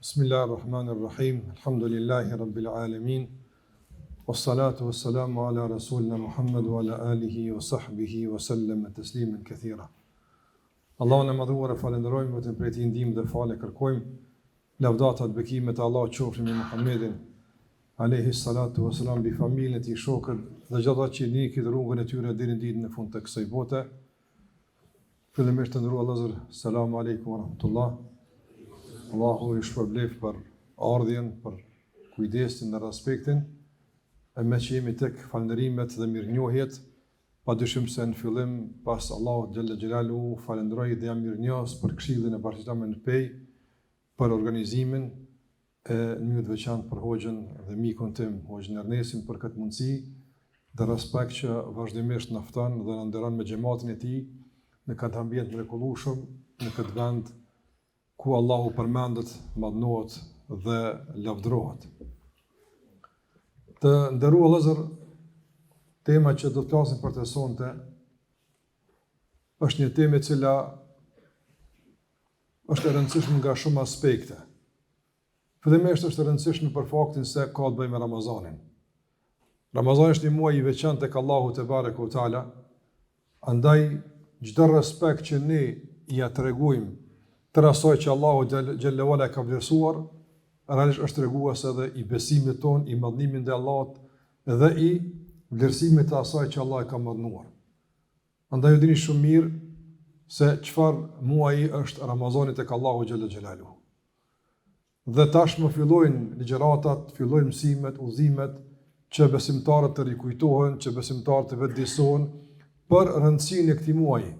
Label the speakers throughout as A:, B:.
A: Bismillahirrahmanirrahim. Alhamdulillahi rabbil alamin. Wassalatu wassalamu ala rasulina Muhammad wa ala alihi wa sahbihi wa sallam tasliman kathira. Allahun e madhuar e falenderojmë, vetëm prej tij ndihmë dhe falë kërkojmë. Lavdata dhe bekimet e Allahut qofshin me Muhammedin alayhi salatu wassalam, bi familjen e tij, shokët dhe gjithë ata që ndjekin rrugën e tyre deri në ditën e fundit të kësaj bote. Fillimisht të nderuar Allahu, selamu aleikum wa rahmatullah. Allahu i shpërblef për ardhjen, për kujdesin dhe respektin, e me që jemi tek falënderimet dhe mirënjohjet, pa dyshim se në fillim, pas Allahu Gjelle Gjelalu, falenderoj dhe jam mirënjohës për këshillin e bashkëtame në pej, për organizimin e në mënyrë të veçantë për hoxhën dhe mikun tim, hoxhën Ernesin, për këtë mundësi dhe respekt që vazhdimisht na fton dhe na nderon me xhamatin e tij në këtë ambient mrekullueshëm, në këtë vend ku Allahu përmendet, madhnohet dhe lavdërohet. Të nderuar vëllezër, tema që do të flasim për të sonte është një temë e cila është e rëndësishme nga shumë aspekte. Fillimisht është e rëndësishme për faktin se ka të bëjë me Ramazanin. Ramazani është një muaj i veçantë tek Allahu te bareku teala, andaj çdo respekt që ne ja tregojmë të asaj që Allahu xhallahu ala ka vlerësuar, realisht është tregues edhe i besimit ton, i madhnimit ndaj Allahut dhe i vlerësimit të asaj që Allah e ka madhnuar. Andaj ju dini shumë mirë se çfarë muaji është Ramazani tek Allahu xhallahu xhelalu. Dhe tashmë fillojnë ligjëratat, fillojnë mësimet, udhëzimet që besimtarët të rikujtohen, që besimtarët të vetëdijsohen për rëndësinë e këtij muaji.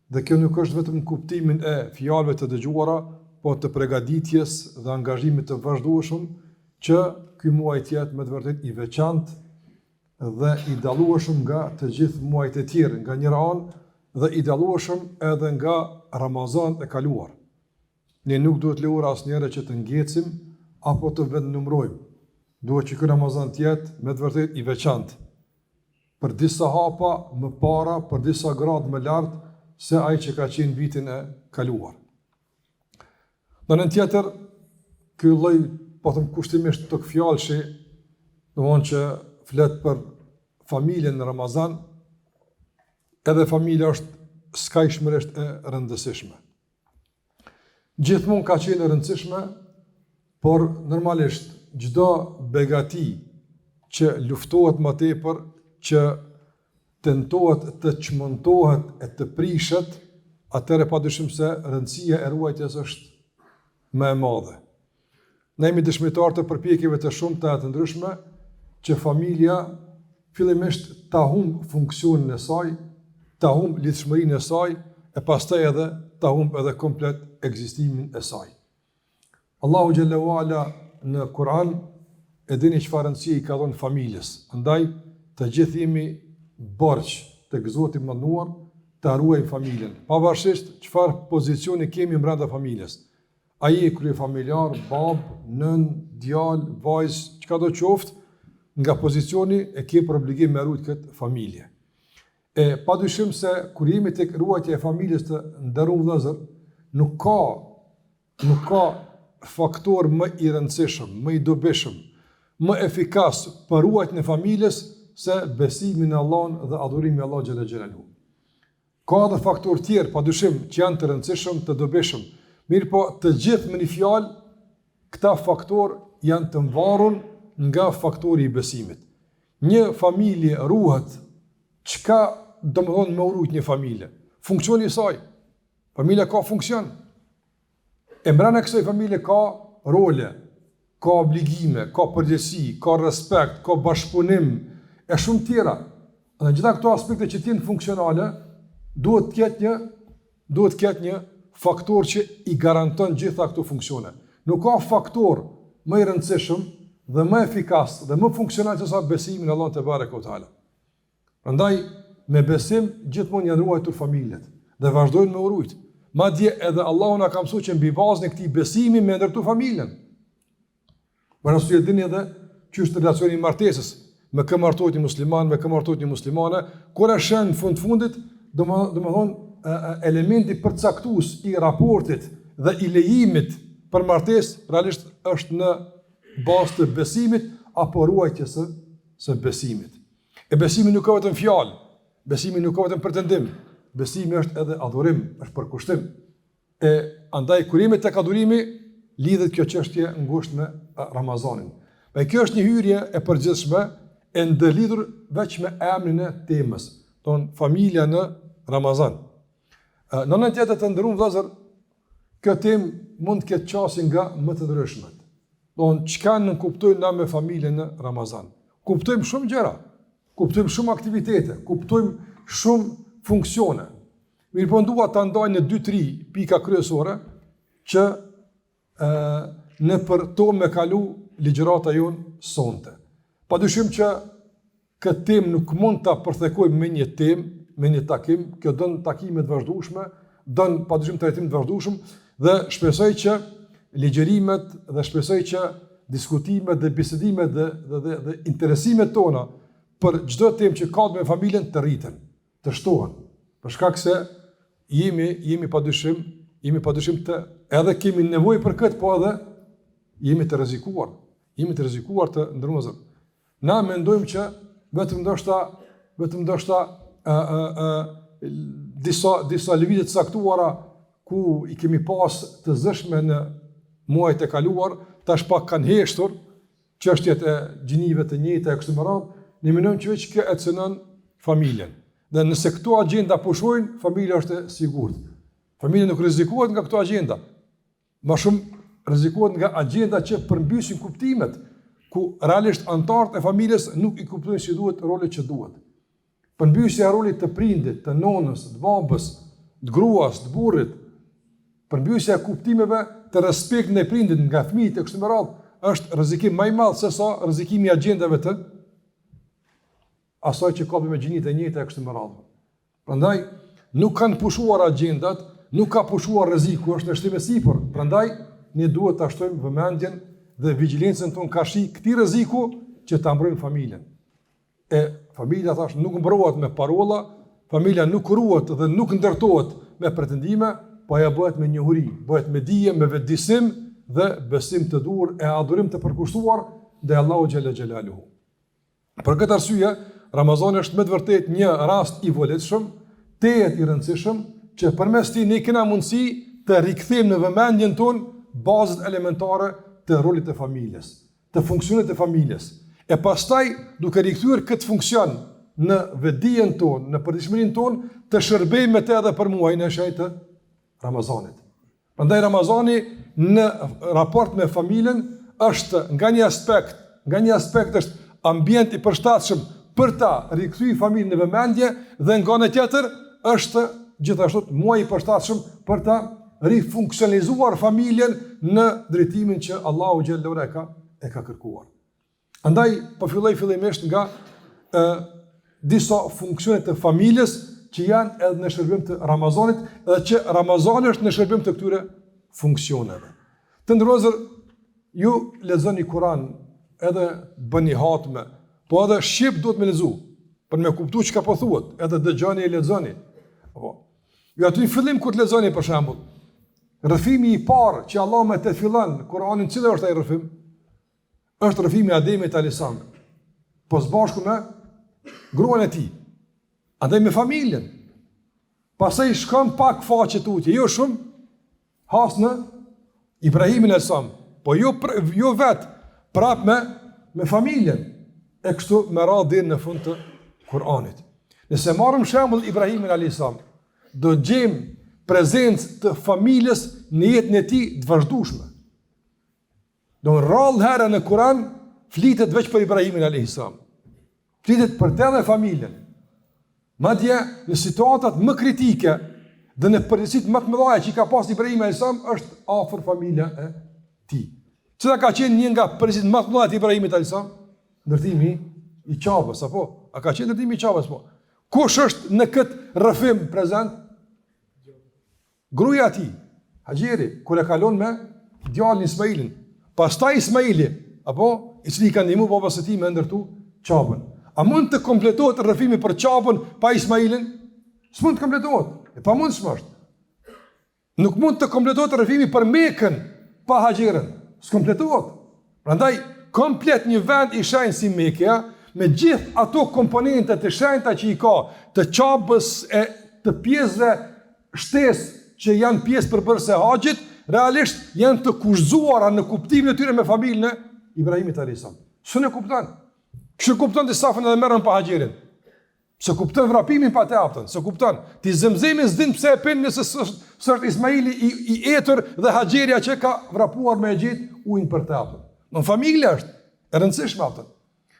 A: Dhe kjo nuk është vetëm kuptimin e fjalëve të dëgjuara, po të përgatitjes dhe angazhimit të vazhdueshëm që ky muaj të jetë me të vërtetë i veçantë dhe i dallueshëm nga të gjithë muajt e tjerë, nga njëra anë dhe i dallueshëm edhe nga Ramazan e kaluar. Ne nuk duhet lejuar asnjëherë që të ngjecim apo të vetënumërojmë. Duhet që ky Ramazan të jetë me të vërtetë i veçantë. Për disa hapa më para, për disa gradë më lart se ai që ka qenë vitin e kaluar. Në nën tjetër, ky lloj, po them kushtimisht të fjalëshi, domthonjë që flet për familjen në Ramazan, edhe familja është skajshmërisht e rëndësishme. Gjithmonë ka qenë e rëndësishme, por normalisht çdo begati që luftohet më tepër, që tentohet të çmontohet e të prishet, atëherë padyshim se rëndësia e ruajtjes është më e madhe. Ne jemi dëshmitar të përpjekjeve të shumta të ndryshme që familja fillimisht ta humb funksionin e saj, ta humb lidhshmërinë e saj, e pastaj edhe ta humb edhe komplet ekzistimin e saj. Allahu xhallahu ala në Kur'an e dini çfarë rëndësie i ka dhënë familjes. Andaj të gjithë jemi borç tek Zoti i mënduar të ruajmë familjen, pavarësisht çfarë pozicioni kemi brenda familjes. Ai e kryefamiljar, bab, nën, djalë, vajzë, çka do qoftë, nga pozicioni e ke për obligim me ruajt këtë familje. E padyshim se kur jemi tek ruajtja e familjes të nderuar vëllezër, nuk ka faktor më i rëndësishëm, më i dobishëm, më efikas për ruajtjen e familjes se besimi në Allahun dhe adhurimi Allahut xhallahu xhelalu. Ka edhe faktorë tjerë, padyshim, që janë të rëndësishëm, të dobishëm. Mirë po, të gjithë me një fjalë, këta faktorë janë të mvarur nga faktori i besimit. Një familje ruhet, çka do të thonë me urujt një familje? Funksioni i saj. Familja ka funksion. E brenda kësaj familje ka role, ka obligime, ka përgjegjësi, ka respekt, ka bashkëpunim, e shumë tjera. Dhe gjitha këto aspekte që t'jenë funksionale, duhet të ketë një faktor që i garanton gjitha këto funksione. Nuk ka faktor më i rëndësishëm dhe më efikas dhe më funksional se sa besimi në Allah te barekuhu teala. Prandaj me besim gjithmonë janë ruajtur familjet dhe vazhdojnë me urujt. Madje edhe Allahu na ka mësuar që mbi bazën e këtij besimi me ndërtu familjen. Por ashtu e dini edhe që është relacioni i martesës, me kë martohet një musliman, me kë martohet një muslimane, kur e shën në fundit, domethënë elementi përcaktues i raportit dhe i lejimit për martesë realisht është në bazë të besimit apo ruajtjes së besimit. E besimi nuk ka vetëm fjalë, besimi nuk ka vetëm pretendim, besimi është edhe adhurim, është përkushtim. E andaj kur jemi tek adhurimi, lidhet kjo çështje ngushtë me Ramazanin. Me kjo është një hyrje e përgjithshme e ndëlidhur veç me emrin e temës, ton familja në Ramazan. Në anën tjetër të nderuar vëllezër, kjo temë mund të ketë qasje nga më të ndryshmet. Don çka ne kuptojmë na me familjen në Ramazan. Kuptojmë shumë gjëra, kuptojmë shumë aktivitete, kuptojmë shumë funksione. Mirë, dua ta ndaj në 2-3 pika kryesore që në për to me kalu ligjërata jonë sonte. Padyshim që këtë temë nuk mund ta përthekojmë me një temë, me një takim, kjo don takime të vazhdueshme, don padyshim trajtim të vazhdueshëm dhe shpresoj që ligjërimet dhe shpresoj që diskutimet dhe bisedimet dhe interesimet tona për çdo temë që ka me familjen të rriten, të shtohen. Për shkak se jemi padyshim të edhe kemi nevojë për këtë, po edhe jemi të rrezikuar. Jemi të rrezikuar të ndërmozëm. Na mendojmë që vetëm ndoshta disa lëvizje të saktuara ku i kemi pas të zëshme në muajt e kaluar, tash pak kanë heshtur çështjet e gjinive të njëjta e kështu me radhë, ne mendojmë që veç kjo e cënon familjen. Dhe nëse këto agjenda pushojnë, familja është e sigurt. Familja nuk rrezikohet nga këto agjenda. Më shumë rrezikohet nga agjenda që përmbysin kuptimet, ku realisht anëtarët e familjes nuk i kuptojnë si duhet rolet që duhet. Përmbysja e rolit të prindit, të nonës, të babës, të gruas, të burrit, përmbysja e kuptimeve të respekt ndaj prindit nga fëmijët e kështu me radhë, është rrezikim më i madh se sa rrezikimi i agjendave të asaj që ka me gjinitë e njëjta e kështu me radhë. Prandaj nuk kanë pushuar agjendat, nuk ka pushuar rreziku, është në shtim e sipër. Prandaj ne duhet ta shtojmë vëmendjen dhe vigjilencën tonë kashi këtij rreziku që ta mbrojmë familjen. E familja thash nuk mbrohet me parolla, familja nuk ruhet dhe nuk ndërtohet me pretendime, po ajo bëhet me njohuri, bëhet me dije, me vetëdijsim dhe besim të dur e adhurim të përkushtuar ndaj Allahu xhalla xhelaluhu. Për këtë arsye, Ramazani është me të vërtetë një rast i volitshëm, tejet i rëndësishëm, që përmes tij ne kemi mundësi të rikthejmë në vëmendjen tonë bazat elementare të rolit të familjes, të funksionit të familjes. E pastaj, duke rikthyer këtë funksion në vetdijen tonë, në përditshmërinë tonë, të shërbejmë me të edhe për muajin e shenjtë të Ramazanit. Prandaj Ramazani në raport me familjen është nga një aspekt është ambient i përshtatshëm për ta rikthyer familjen në vëmendje dhe nga ana tjetër është gjithashtu muaj i përshtatshëm për ta rifunksionalizuar familjen në drejtimin që Allahu xhallahu ala e ka kërkuar. Andaj po filloj fillimisht nga disa funksione të familjes që janë edhe në shërbim të Ramazanit dhe që Ramazani është në shërbim të këtyre funksioneve. Të ndërozër, ju lexoni Kur'an, edhe bëni hatme, po edhe shqip duhet me lexu, për me kuptu çka po thuhet, edhe dëgjoni e lexoni. Ju aty në fillim kur të lexoni për shembull, rrëfimi i parë që Allah me të fillon Kur'anin, cili është ai rrëfim? Është rrëfimi i Ademit alayhis salam. Po së bashku me gruan e tij. Andaj me familjen. Pastaj shkon pak faqe tutje, jo shumë, has në Ibrahimin alayhis salam, po jo vetë, prap me familjen. E kështu me radhë deri në fund të Kur'anit. Nëse marrim shembull Ibrahimin alayhis salam, do gjejmë prezencë të familjes në jetën e tij të vazhdueshme. Do rrallë herë në Kur'an flitet veç për Ibrahimin alayhis salam. Flitet për të dhe familjen. Madje në situatat më kritike dhe në përgjithësitë më të mëdha që ka pas Ibrahimi alayhis salam është afër familja e tij. Cila ka qenë një nga përgjithësitë më të mëdha të Ibrahimit alayhis salam? Ndërtimi i Qabës, apo? A ka qenë ndërtimi i Qabës, po? Kush është në këtë rrëfim prezant? Gruaja e tij, Hajeri, kur e kalon me djalin Ismailin. Pastaj Ismaili, apo, i cili ka ndihmuar babas së tij me ndërtu Qabën. A mund të kompletohet rrëfimi për Qabën pa Ismailin? S'mund të kompletohet. E pamundshme është. Nuk mund të kompletohet rrëfimi për Mekën pa haxherën, s'kompletohet. Prandaj komplet një vend i shenjtë si Mekja, me gjithë ato komponente të shenjta që i ka, të qabës e të pjesëve shtesë që janë pjesë përbërëse e haxhit, realisht janë të kushzuara në kuptimin e tyre me familjen e Ibrahimit alayhis salam. S'u kupton. Kështu kupton të safën edhe merren pa haxherin. Se kupton vrapimin pa të aftën, se kupton. Ti Zemzemi s'din pse e pin nëse s'është Ismaili i etër dhe Haxheria që ka vrapuar me gjet ujin për të aftën. Në familje është e rëndësishme aftën.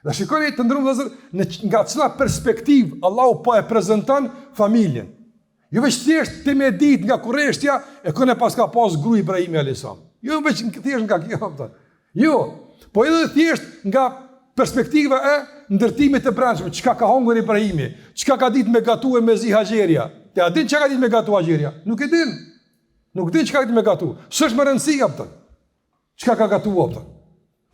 A: Dhe shikoni të ndërruar vëllezër nga cila perspektivë Allahu po e prezanton familjen. Jo veç thjesht ti me ditë nga kurreshtja e këne pas ka pas gru Ibrahimi alayhis salam. Jo veç thjesht nga kjo aftën. Jo, po edhe thjesht nga perspektiva e ndërtimit të brendshëm, çka ka hungur Ibrahimi, çka ka ditë me gatue me zi Haxheria. Ti a din çka ka ditë me gatu Haxheria? Nuk e din. Nuk din çka ka ditë me gatu. S'është më rëndësi aftën. Çka ka gatuar aftën?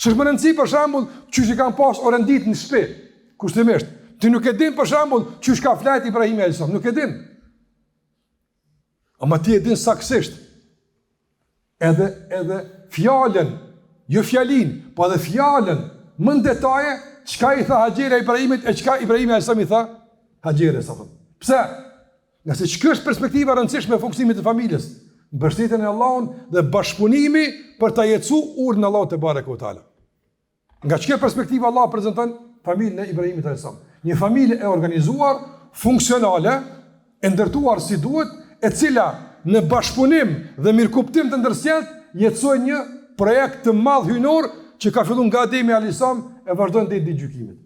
A: S'është më rëndësi për shembull çysh i kanë pas orën ditë në shtëpi. Kushtimisht. Ti nuk e din për shembull çysh ka flajt Ibrahimi alayhis salam, nuk e din. Ama ti e din saktësisht. Edhe fjalën, jo fjalin, po edhe fjalën më në detaje, çka i tha Haxheria Ibrahimit e çka Ibrahimi alayhis salam i tha Haxheres apo. Pse? Nga se çka është perspektiva e rëndësishme e funksionimit të familjes, mbështetjen e Allahut dhe bashkëpunimi për ta jetësuar urdhën e Allahut te barekuhu teala. Nga çka perspektiva Allah prezanton familjen e Ibrahimit alayhis salam. Një familje e organizuar, funksionale, e ndërtuar si duhet, e cila në bashkëpunim dhe mirëkuptim të ndërsjellët jetësoi një projekt të madh hyjnor që ka filluar nga Ademi alayhis salam e vazhdon deri ditë gjykimit.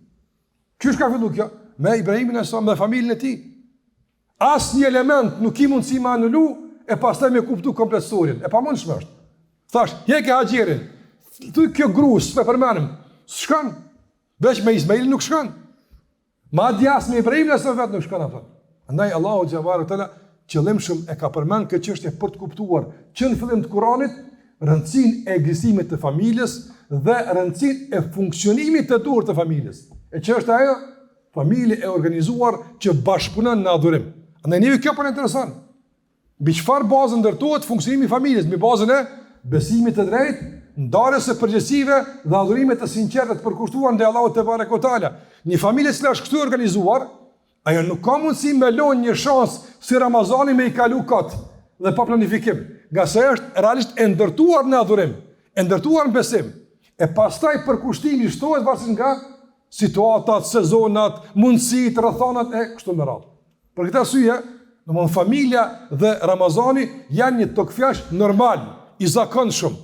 A: Çish ka filluar kjo? Me Ibrahimin alayhis salam dhe familjen e tij. Asnjë element nuk i mundsi më anulu e pastaj me kuptu komplet historinë. E pamundshme është. Thash, "Heke Haxherin." Thuaj kjo grus, s'e përmendim. S'shkon. Veç me Ismail nuk shkon. Madje as me Ibrahimin alayhis salam vetë nuk shkon atë. Andaj Allahu xhallahu teala qëllimshëm e ka përmend këtë çështje për të kuptuar që në fillim të Kuranit rëndësinë e ekzistimit të familjes dhe rëndësinë e funksionimit të duhur të familjes. E që është ajo? Familje e organizuar që bashkëpunon në adhurim. Andaj njëri kjo për intereson. Mbi çfarë bazë ndërtohet funksionimi i familjes? Mbi bazën e besimit të drejtë, ndarjes së përgjegjësive dhe adhurimit të sinqertë të përkushtuar ndaj Allahut te barekuhu teala. Një familje që është këtu organizuar, ajo nuk ka mundësi me lënë një shans si Ramazani me i kalu kot dhe pa planifikim, nga se është realisht e ndërtuar në adhurim, e ndërtuar në besim, e pastaj përkushtimi shtohet varësisht nga situatat, sezonat, mundësitë, rrethanat e kështu me radhë. Për këtë arsye, domthonë familja dhe Ramazani janë një tokfjash normal, i zakonshëm.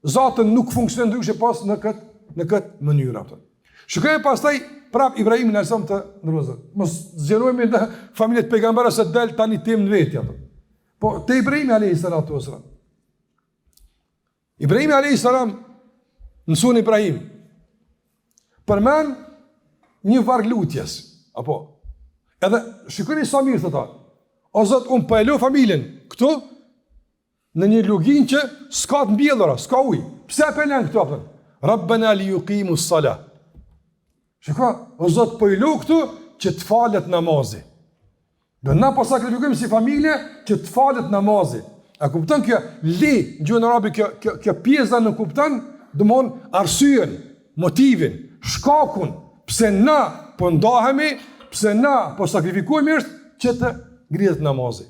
A: Zati nuk funksionon ndryshe pas në këtë mënyrë atë. Shikojmë pastaj prap Ibrahimin alayhis salam të ndrozë. Mos zgjerohemi në familjet e pejgamberëve se del tani tim në vetë atë. Po te Ibrahimi alayhis salam. Ibrahimi alayhis salam në sunë Ibrahim përmend një varg lutjes, apo edhe shikoni sa mirë thotë. O Zot, unë po e lë familjen këtu në një lugin që s'ka të mbjellura, s'ka ujë. Pse e pëlqen këtu apo? Rabbana li yuqimu s-salah. Shikoj, o Zot, po i lë këtu që të falet namazi. Do na po sakrifikojmë si familje që të falet namazi. A kupton kjo li gjuhën arabe kjo pjesa në kupton, domthon arsyen, motivin, shkakun pse na po ndahemi, pse na po sakrifikojmë është që të ngrihet namazi.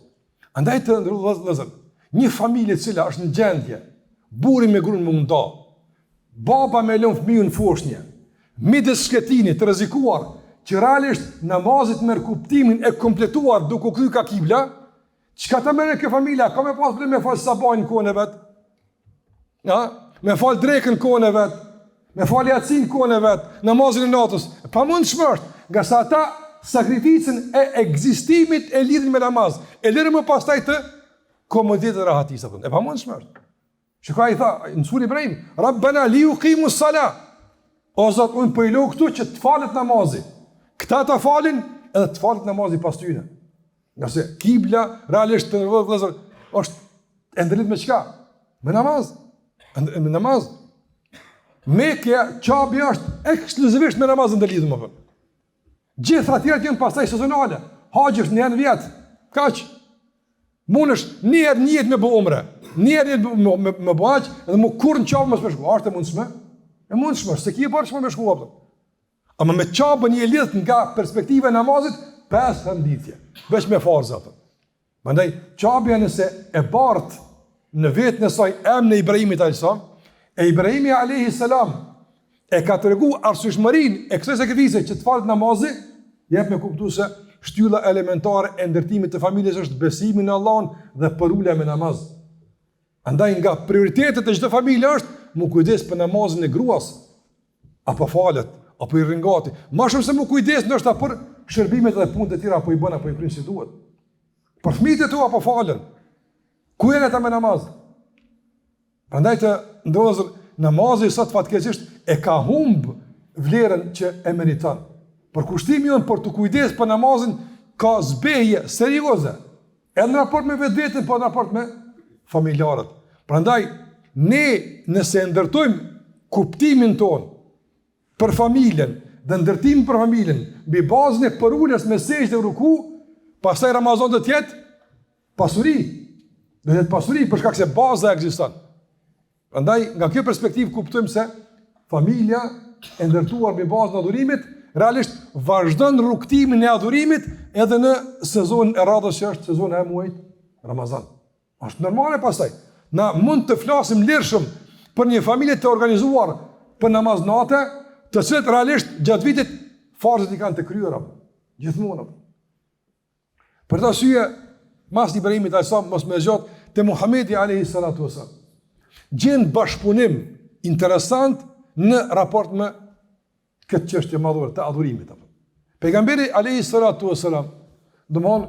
A: Andaj të ndërrohet një familje e cila është në gjendje, burri me gruan më nda, baba me lën fëmijën në foshnjë, midis shketinit të rrezikuar, që realisht namazit merr kuptimin e kompletuar duke kryer ka kibla, çka të merr kjo familja, ka me pas problem me fal sabahun kohën e vet. Ja, me fal drekën kohën e vet, me fal yatsin kohën e vet, namazin e natës. Pamundshme është, nga sa ata sakrificën e ekzistimit e lidhin me namaz, e lërë më pastaj të komoditet dhe rahatis. E pamundshme është. Shikoj i tha, në surën Ibrahim, Rabbana li yuqimu s-salah. O Zot, unë po i lë këtu që të falet namazi. Këta ta falin edhe të falet namazi pas tyre. Nga se kibla realisht të vëllezër është e ndërlidhur me çka? Me namaz. Me namaz. Mekja, Kabe është ekskluzivisht me namaz ndërlidhur më vonë. Gjithë atëra janë pastaj sezonale. Haxhi është një herë në vjet. Kaq. Mundesh një herë në jetë me bë umre. njerë me bëhaq edhe mu kur në qabë mësë me shku. Ashtë e mundshme? E mundshme, se ki e barë shme me shku. Ama me qabën një lidhët nga perspektive e namazit, 5 hënditje, veç me farza. Mandaj, qabëja nëse e bartë në vetë nësaj em në Ibrahimit a.s. E Ibrahimi a.s. e ka të regu arsyeshmërin e kësaj sakrifice që të falet namazi, jep me kuptu se shtylla elementare e ndërtimit të familjes është besimi në Allahun dhe përulja me namaz. Andaj nga prioritetet e çdo familje është mu kujdes për namazin e gruas, apo falet, apo i rringati. Më shumë se mu kujdes ndoshta për shërbimet dhe punët e tjera apo i bën apo i kryen si duhet. Për fëmijët e tu apo falen. Ku janë ata me namaz? Prandaj të ndozë namazi sot fatkeqësisht e ka humb vlerën që e meriton. Për kushtimi jonë për të kujdes për namazin ka zbeje serioze. Edhe në raport me vetveten, po në raport me familjarët. Prandaj ne nëse ndërtojmë kuptimin ton për familjen dhe ndërtimin për familjen mbi bazën e përuljes me sejdë dhe ruku, pastaj Ramazan do të jetë pasuri. Do të jetë pasuri për shkak se baza ekziston. Prandaj nga kjo perspektivë kuptojmë se familja e ndërtuar mbi bazën e adhurimit realisht vazhdon rrugtimin e adhurimit edhe në sezonin e radhës që është sezoni e muajit Ramazan. Është normale pastaj. Na mund të flasim lirshëm për një familje të organizuar për namaz natë, të cilët realisht gjatë vitit farzët i kanë të kryera. Gjithmonë. Për të arsye, mas Ibrahimit a.s. mos me zgjat te Muhamedi a.s. gjen bashkëpunim interesant në raport me këtë çështje madhore të adhurimit. Pejgamberi a.s. domthon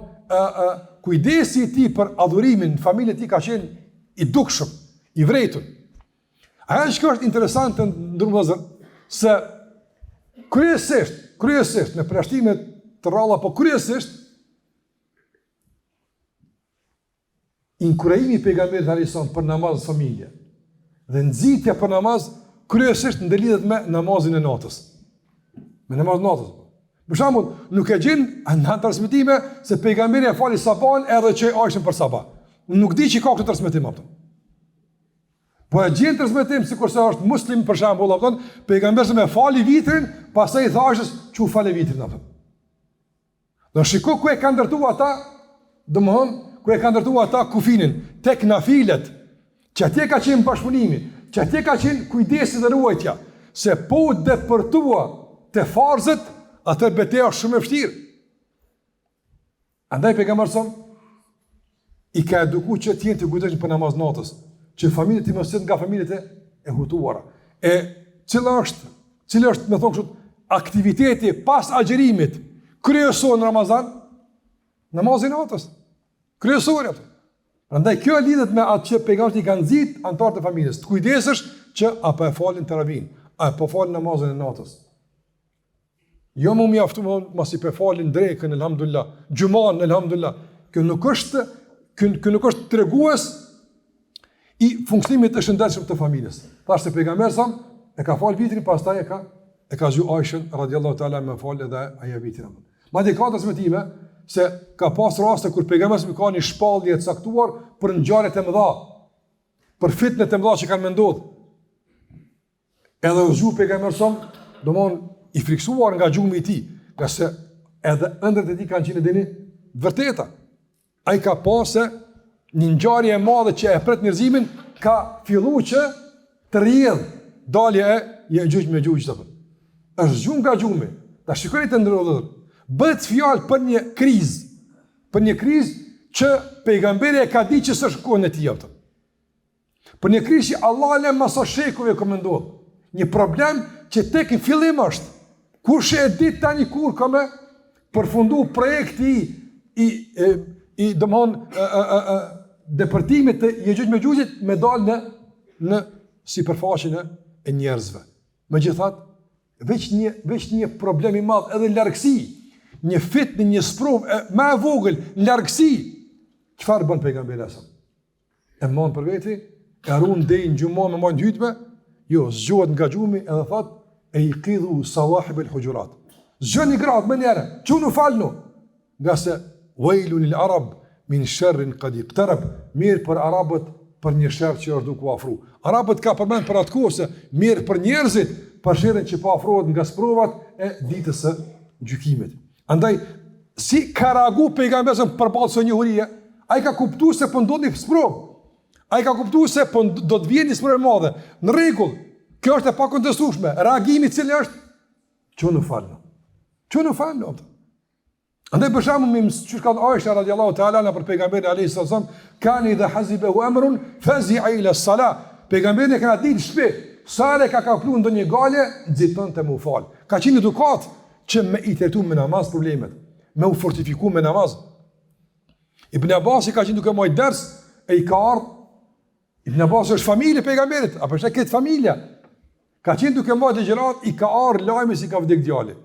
A: kujdesi i tij për adhurimin në familjen e tij ka qenë i dukshëm, i vërtetë. Ajo që është interesante ndërmjetëse se kryesisht në përjashtime të rralla, po kryesisht inkurajimi i pejgamberit a.s. për namaz familje dhe nxitja për namaz kryesisht ndëlidhet me namazin e natës. Me namaz natës. Për shembull, nuk e gjen në transmetime se pejgamberi e fali sabahun edhe që Aishën për sabah. Nuk di që ka këtë transmetim apo. Po e gjen transmetim sikurse është Muslim për shembull, apo pejgamberi më fali vitrin, pastaj i thashës çu falë vitrin apo. Do shikoj ku e kanë ndërtuar ata, domthon ku e kanë ndërtuar ata kufinin tek nafilet, që atje ka qenë bashkëpunimi, që atje ka qenë kujdesi dhe ruajtja, se po depërtua te farzët, atë betejë është shumë e vështirë. Andaj pejgamberi son i ka edukuar që të jenë të kujdesshëm për namaz natës, që familjet i mos jenë nga familjet e hutuara. E cila është me thonë kështu aktiviteti pas agjerimit kryesor në Ramazan? Namazi natës. Kryesor atë. Prandaj kjo lidhet me atë që pejgamberi ka nxit anëtarët e familjes, të kujdesesh që apo e falin taravin, apo falin namazin e natës. Jo më mjaftu mos i falin drekën elhamdulillah, xhuman elhamdulillah. Kjo nuk është tregues i funksionimit të shëndetshëm të familjes. Thashë se pejgamberi sa e ka fal vitrin, pastaj e ka zgju Aishën radhiyallahu taala me fal edhe ajo vitrin. Madje ka transmetime se ka pas raste kur pejgamberi ka një shpallje të caktuar për ngjarje të mëdha, për fitnë të mëdha që kanë menduar. Edhe u zgju pejgamberi sa, domthon i friksuar nga gjumi i tij, nga se edhe ëndrat e tij kanë qenë dini vërteta. Ai ka pasë një ngjarje e madhe që e pret njerëzimin, ka filluar që të rrjedh dalja e Ya'juj me Ya'juj apo. Është zgjum nga gjumi. Ta shikoni të ndërrodhur. Bëhet fjalë për një krizë që pejgamberi e ka ditë që s'është kohën e tij atë. Për një krizë që Allah le masa shekuve komendohet. Një problem që tek në fillim është. Kush e di tani kur ka me përfundu projekti i domthon depërtimit të Ya'juj me Ya'jujit me dalë në sipërfaqen e njerëzve. Megjithatë, veç një problem i madh edhe largësi, një fitnë, një sprovë më e vogël, largësi. Çfarë bën pejgamberi sa? E mban për veti, e harun deri në xhumon me mund hyjtme, jo, zgjohet nga xhumi edhe thotë e i qidhu sawahib al-hujurat. Zgjoni gratë më njëherë, çunu falnu. Nga se wailun lil arab min sharrin qad iqtarab, mirë për arabët për një sherr që është duke u afru. Arabët ka përmend për atë kohë se mirë për njerëzit për sherrin që po afrohet nga sprovat e ditës së gjykimit. Andaj si ka reagu pejgamberi përballë kësaj njohurie? Ai ka kuptuar se po ndodhi sprov. Ai ka kuptuar se po do të vjen një sprov e madhe. Në rregull, kjo është e pakontestueshme. Reagimi i cili është që në falë. Që në falë. Andaj për shembull mi çka Aisha radhiyallahu ta'ala na për pejgamberin alayhis salam kanë idha hazibahu amrun fazi'a ila as-salah. Pejgamberi ka ditë shpe, sa le ka kapluar ndonjë gale, nxiton të më fal. Ka qenë edukat që me i trajtu me namaz problemet, me u fortifiku me namaz. Ibn Abbas ka qenë duke marrë ders e i ka ardhur. Ibn Abbas është familje pejgamberit, apo është këtë familja. Ka qenë duke marrë ligjërat, i ka ardhur lajmi si ka vdek djali.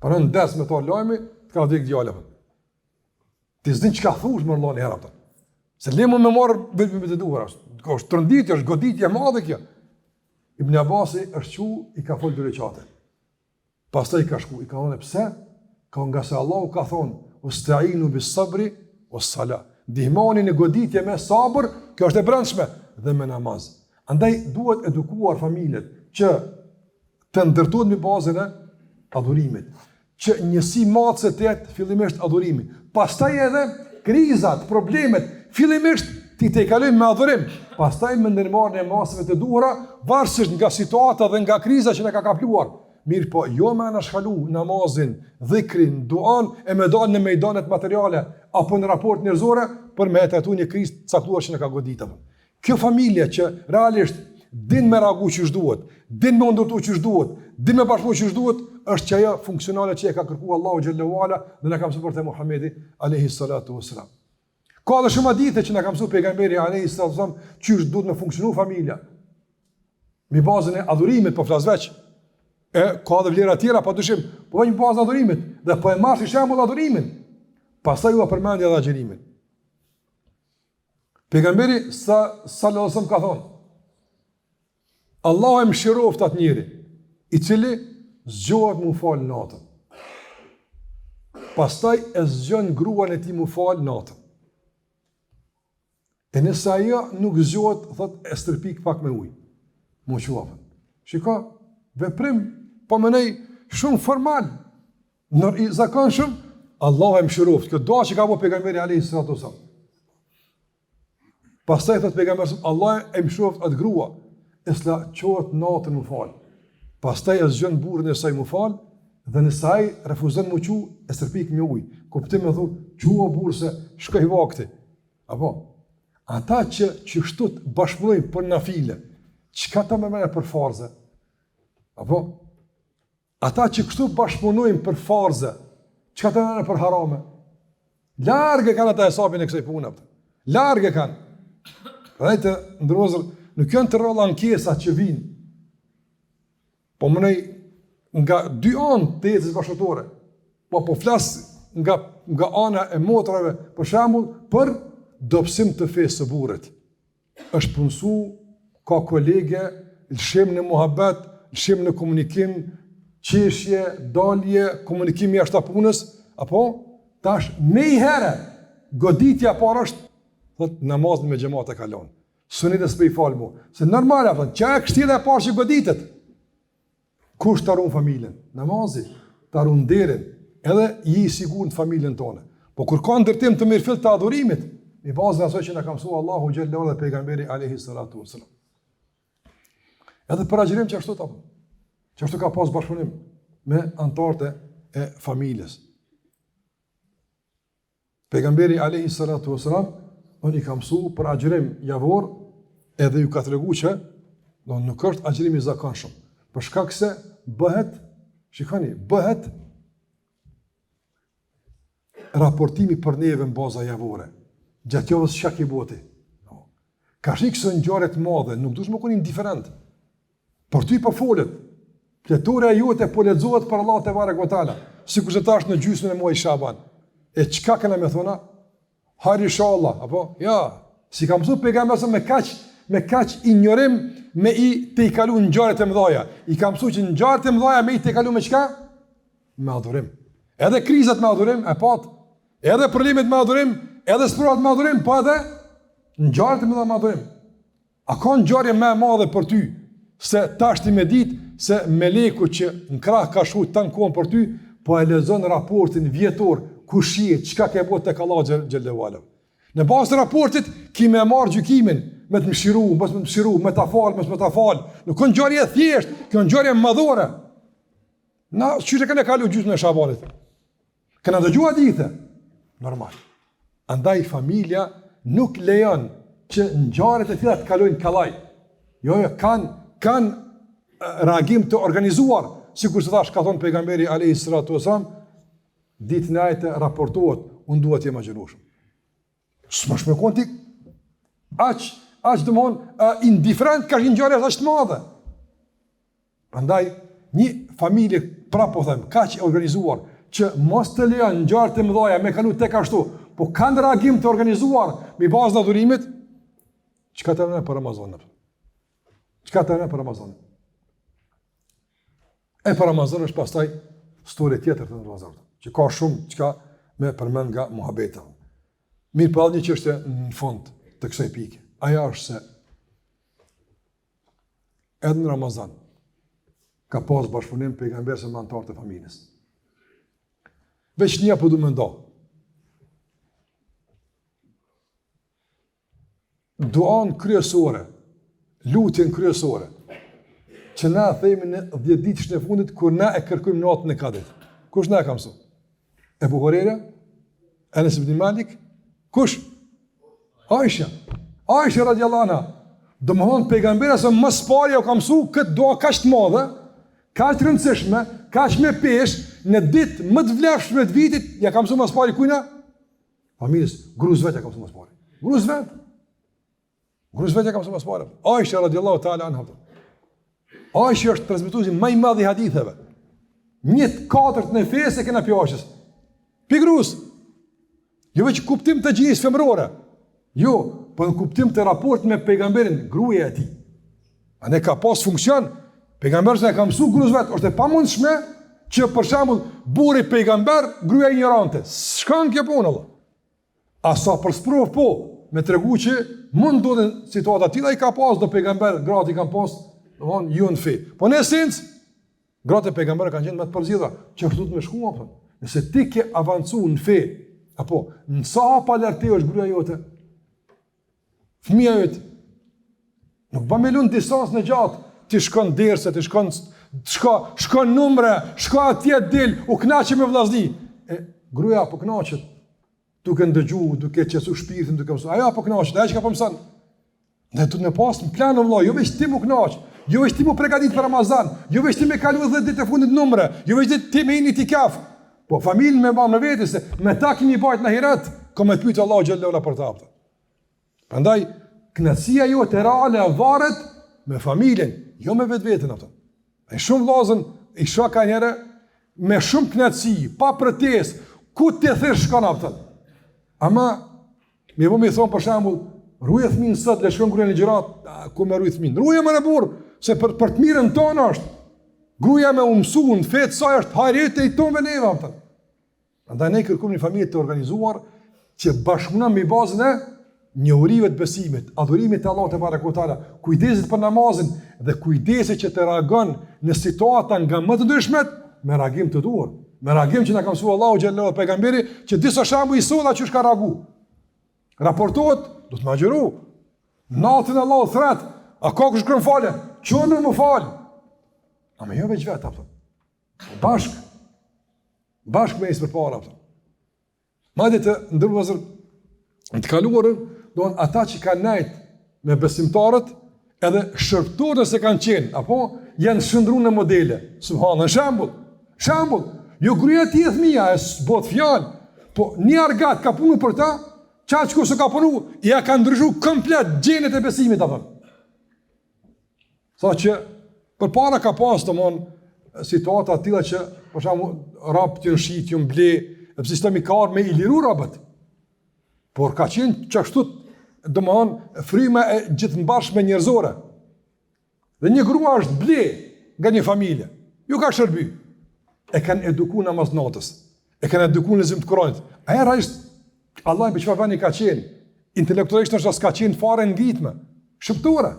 A: Para në ders me to lajmi, ka vdek djali. Ti s'din çka thush më Allahu herë ato. Se lemo me marr vetëm me të duhura. Ka shtrënditje, është goditje e madhe kjo. Ibn Abbas është çu i ka fol dy recate. Pastaj ka shku, i ka thonë pse? Ka nga se Allahu ka thonë, "Usta'inu bis-sabri was-salah." Ndihmoni në goditje me sabër, kjo është e brendshme, dhe me namaz. Andaj duhet edukuar familjet që të ndërtohen mbi bazën e adhurimit, që njësi matëse të jetë fillimisht adhurimi. Pastaj edhe krizat, problemet, fillimisht ti te kalojmë me adhurim, pastaj me ndërmarrjen e masave të duhura, varësisht nga situata dhe nga kriza që na ka kapluar. Mirë po, jo me anashkalu namazin, dhikrin, duan, e me dalë në mejdanet materiale, apo në raport njerëzore, për me trajtu një krizë caktuar që në ka goditur. Kjo familje që realisht din me reagu që shduhet, din me ndërtu që shduhet, din me bashkëpu që shduhet, është që ajo funksionale që e ka kërku Allahu xhallahu ala dhe na ka mësuar te Muhamedi alayhi salatu wassalam. Ka edhe shumë hadithe që na ka mësuar pejgamberi alayhi salatu wassalam që duhet të funksionojë familja. Me bazën e adhurimit po flas veç. Ka dhe vlera tjera, pa dushim, po një bazë adhurimit, dhe po e marrë si shembull adhurimin, pastaj ju përmendja dhe agjerimin. Pejgamberi sallallahu alaihi wasallam ka thonë, Allah e mëshiroft atë njeri, i cili zgjohet mu falë natën. Pastaj e zgjon gruan e tij mu falë natën. E nëse ajo nuk zgjohet, thot e stërpik pak me ujë. Mu quafën. Shiko, veprim po mënej shumë formal. Në i zakonshëm, Allah e mëshiroft. Kjo dua që ka bëu pejgamberi alayhis salatu wasallam. Pastaj thot pejgamberi, Allah e mëshiroft atë grua, e s'la qohet natën më falë. Pastaj e zgjon burrin e saj më falë, dhe nëse ai refuzon më qu, e stërpik me ujë. Kuptim me thotë, quo burse, shkoj vakti. Apo, ata që shtut bashkëpunojnë për nafile, çka ta më për farze? Apo, ata që kështu bashkëpunojnë për farze, çka ta më për harame? Largë kanë ata hesabin e kësaj pune. Largë kanë. Rajtë ndrozër, nuk janë të rralla ankesa që vinë, po mënej nga dy anë të jetës bashkëtorë, po flas nga ana e motrave, për shembull, për dobësim të fesë së burrit. Është punësu, ka kolege, lëshim në muhabet, lëshim në komunikim, qeshje, dalje, komunikim jashtë punës, apo tash më i herë goditja parë është thot namazin me xhamat e kalon. Sunetës për i falë mu. Se normal, që e kështjela e parë që goditet? Kush të arun familjen? Namazi, të arun derin, edhe i sigur në familjen tonë. Po kur ka ndërtim të mirëfill të adhurimit, i bazën asoj që në kam su Allahu xhallahu dhe pejgamberi alayhi salatu wasalam. Edhe për agjërim që ashtu të apë, që ashtu ka pas bashkëpunim me antarët e familjes. Pejgamberi alayhi salatu wasalam, unë i kam su për agjërim javor, edhe ju ka të regu që nuk është agjërimi zakonshëm. Për shkak se bëhet, shikoni, bëhet raportimi për neve në baza javore. Gjatë javës çka ke boti. Ka shik së ngjarje të madhe, nuk duhet të qenë indiferent. Por ty po folet. Pletura jote po lexohet për Allah te barek ve taala, sikur të tash në gjysmën e muajit Shaban. E çka kanë më thona? Har inshallah, apo? Ja, si kam thënë pejgamberi me kaq ignorim me i te i kalu në ngjarjet e mëdha. I kam thënë që ngjarjet e mëdha me i te i kalu me çka? Me adhurim. Edhe krizat me adhurim, e pat. Edhe problemet me adhurim, edhe sprovat me adhurim, po edhe Ngjarje më dha madhërim. A ka ngjarje më e madhe për ty se tash ti me ditë se meleku që në krah ka shku tankon për ty, po e lexon raportin vjetor, ku shihet, çka ke bërë tek Allahu xhallahu ala. Në bazë të raportit ki më marr gjykimin, me të mëshiru, mos me të mëshiru, me ta fal, mos me ta fal. Nuk ka ngjarje thjesht, kjo ngjarje madhore. Na çyre kanë kalu gjysmën e Shabanit. Kanë dëgjuar hadithe. Normal. Andaj familja nuk lejon që ngjarjet e tilla të kalojnë kallaj. Jo, kanë reagim të organizuar, sikur se thash ka thënë pejgamberi alayhis salatu wasallam, ditën e ajte raportohet, unë dua të jem agjerueshëm. S'mësh me konti aq domthon indiferent ka ngjarje as të madhe. Prandaj një familje po them, kaq e organizuar që mos të lejon ngjarje të mëdha me kalu tek ashtu, po kanë reagim të organizuar me bazë të adhurimit, çka të në për Ramazan. Çka të në për Ramazan. E për Ramazan është pastaj histori tjetër të Ramazanit, që ka shumë çka me përmend nga muhabeta. Mirë pa një çështje në fund të kësaj pike. Aja është se edhe në Ramazan ka pas bashkëpunim pejgamber se me antarët e familjes. Veç një po du me ndo. Duan kryesore, lutjen kryesore, që na themi në 10 ditësh në fundit, kur na e kërkojmë natën e Kadrit. Kush na e ka mësuar? Ebu Hurajra, Anas ibn Malik, kush? Aisha radiallahu anha. Domthon pejgamberi sa më parë u ka mësuar këtë dua kaq të madhe, kaq të rëndësishme, kaq me peshë në ditë më të vlefshme të vitit, ja ka mësuar më parë kujna? Familjes, gruz vetë ka mësuar më parë. Gruz vetë ka mësuar më parë. Aisha radiallahu ta'ala anha. Aisha është transmetuesi më i madh i haditheve. 1/4 në fesë kena pjashës. Pigrus. Jo veç kuptim të gjinjës femërore. Jo, po në kuptim të raport me pejgamberin, gruaja e tij. Ane ka pas funksion, pejgamberi sa ka mësuar gruz vet, është e pamundshme që për shembull burri pejgamber, gruaja ignorante. Shkon kjo punë Allah. Asa për sprov po, me tregu që mund ndodhin situata të tilla i ka pas do pejgamber, gratë i kanë pas, domthon ju në fe. Po në esencë, gratë e pejgamberit kanë qenë më të përzgjedhura, që këtu të më shkuam apo. Nëse ti ke avancuar në fe, apo në sa pa lartë është gruaja jote, fëmia jote, nuk ba me lund distancë në gjatë, ti shkon derse, ti shkon numre, shko atje del, u knaqe me vllazni. Gruaja apo knaqet, duke ndëgju, duke qesu shpirtin, duke mësu, ajo apo knaqet, ajo që ka po mëson. Ne du të me pas në plan në vllai, jo veç ti mu knaq, jo veç ti mu pregadit për Ramazan, jo veç ti me kalu 10 ditë e fundit numre, jo veç ti me ini tikaf. Po familjen me ba me veti se me ta kemi bajt në ahiret, ka me të pyet Allahu xhallahu ala për ta. Prandaj kënaqësia jote reale varet me familjen, jo me vetveten ato. Ai shumë vllazën i shoh ka njëre me shumë kënaqësi, pa pretesë, ku ti thësh shkon ato. Ama më vjen më thon për shembull, ruaj fëmin sot, le shkon gruaja në xhirat, ku më ruaj fëmin. Ruaj më në burr, se për të mirën tonë është. Gruaja me umsuan fet sa është hajrete i tonë neve ato. Andaj ne kërkojmë një familje të organizuar që bashkëpunon me bazën e njohurive të besimit, adhurimit të Allahut te barekutaala, kujdesit për namazin dhe kujdesit që të reagon në situata nga më të ndryshmet me reagim të duhur, me reagim që na ka mësuar Allahu xhallahu pejgamberi, që disa shembuj i solla që ka reagu. Raportohet, do të më agjëru. Natën Allahu thret, a ka kush kërkon falë? Çonë më fal. A më jo veç vetë apo? Bashk me isë për para. Madje të ndërvëzër, të kaluarën, doon ata që kanë nejt me besimtarët, edhe shërptorët se kanë qenë, apo janë shëndru në modele. Subhanë, shambull, jo gruaja ti e fëmia, e s'bot fjallë, po një argat ka punu për ta, qatë që se ka punu, ja ka ndryshu komplet gjenet e besimit, apo. Sa që, për para ka pas të mon, situata tilla që, për shembull, rap të shit, ju ble, e sistemi ka me i liru rabët. Por ka qenë çashtu, domthon, fryma e gjithëmbashme njerëzore. Dhe një grua është ble nga një familje. Ju ka shërby. E kanë edukuar namaz natës. E kanë edukuar lezim të Kuranit. Aja rajisht, Allah i për çfarë vani ka qenë. intelektualisht është s'ka qenë fare ngritme, shqiptore.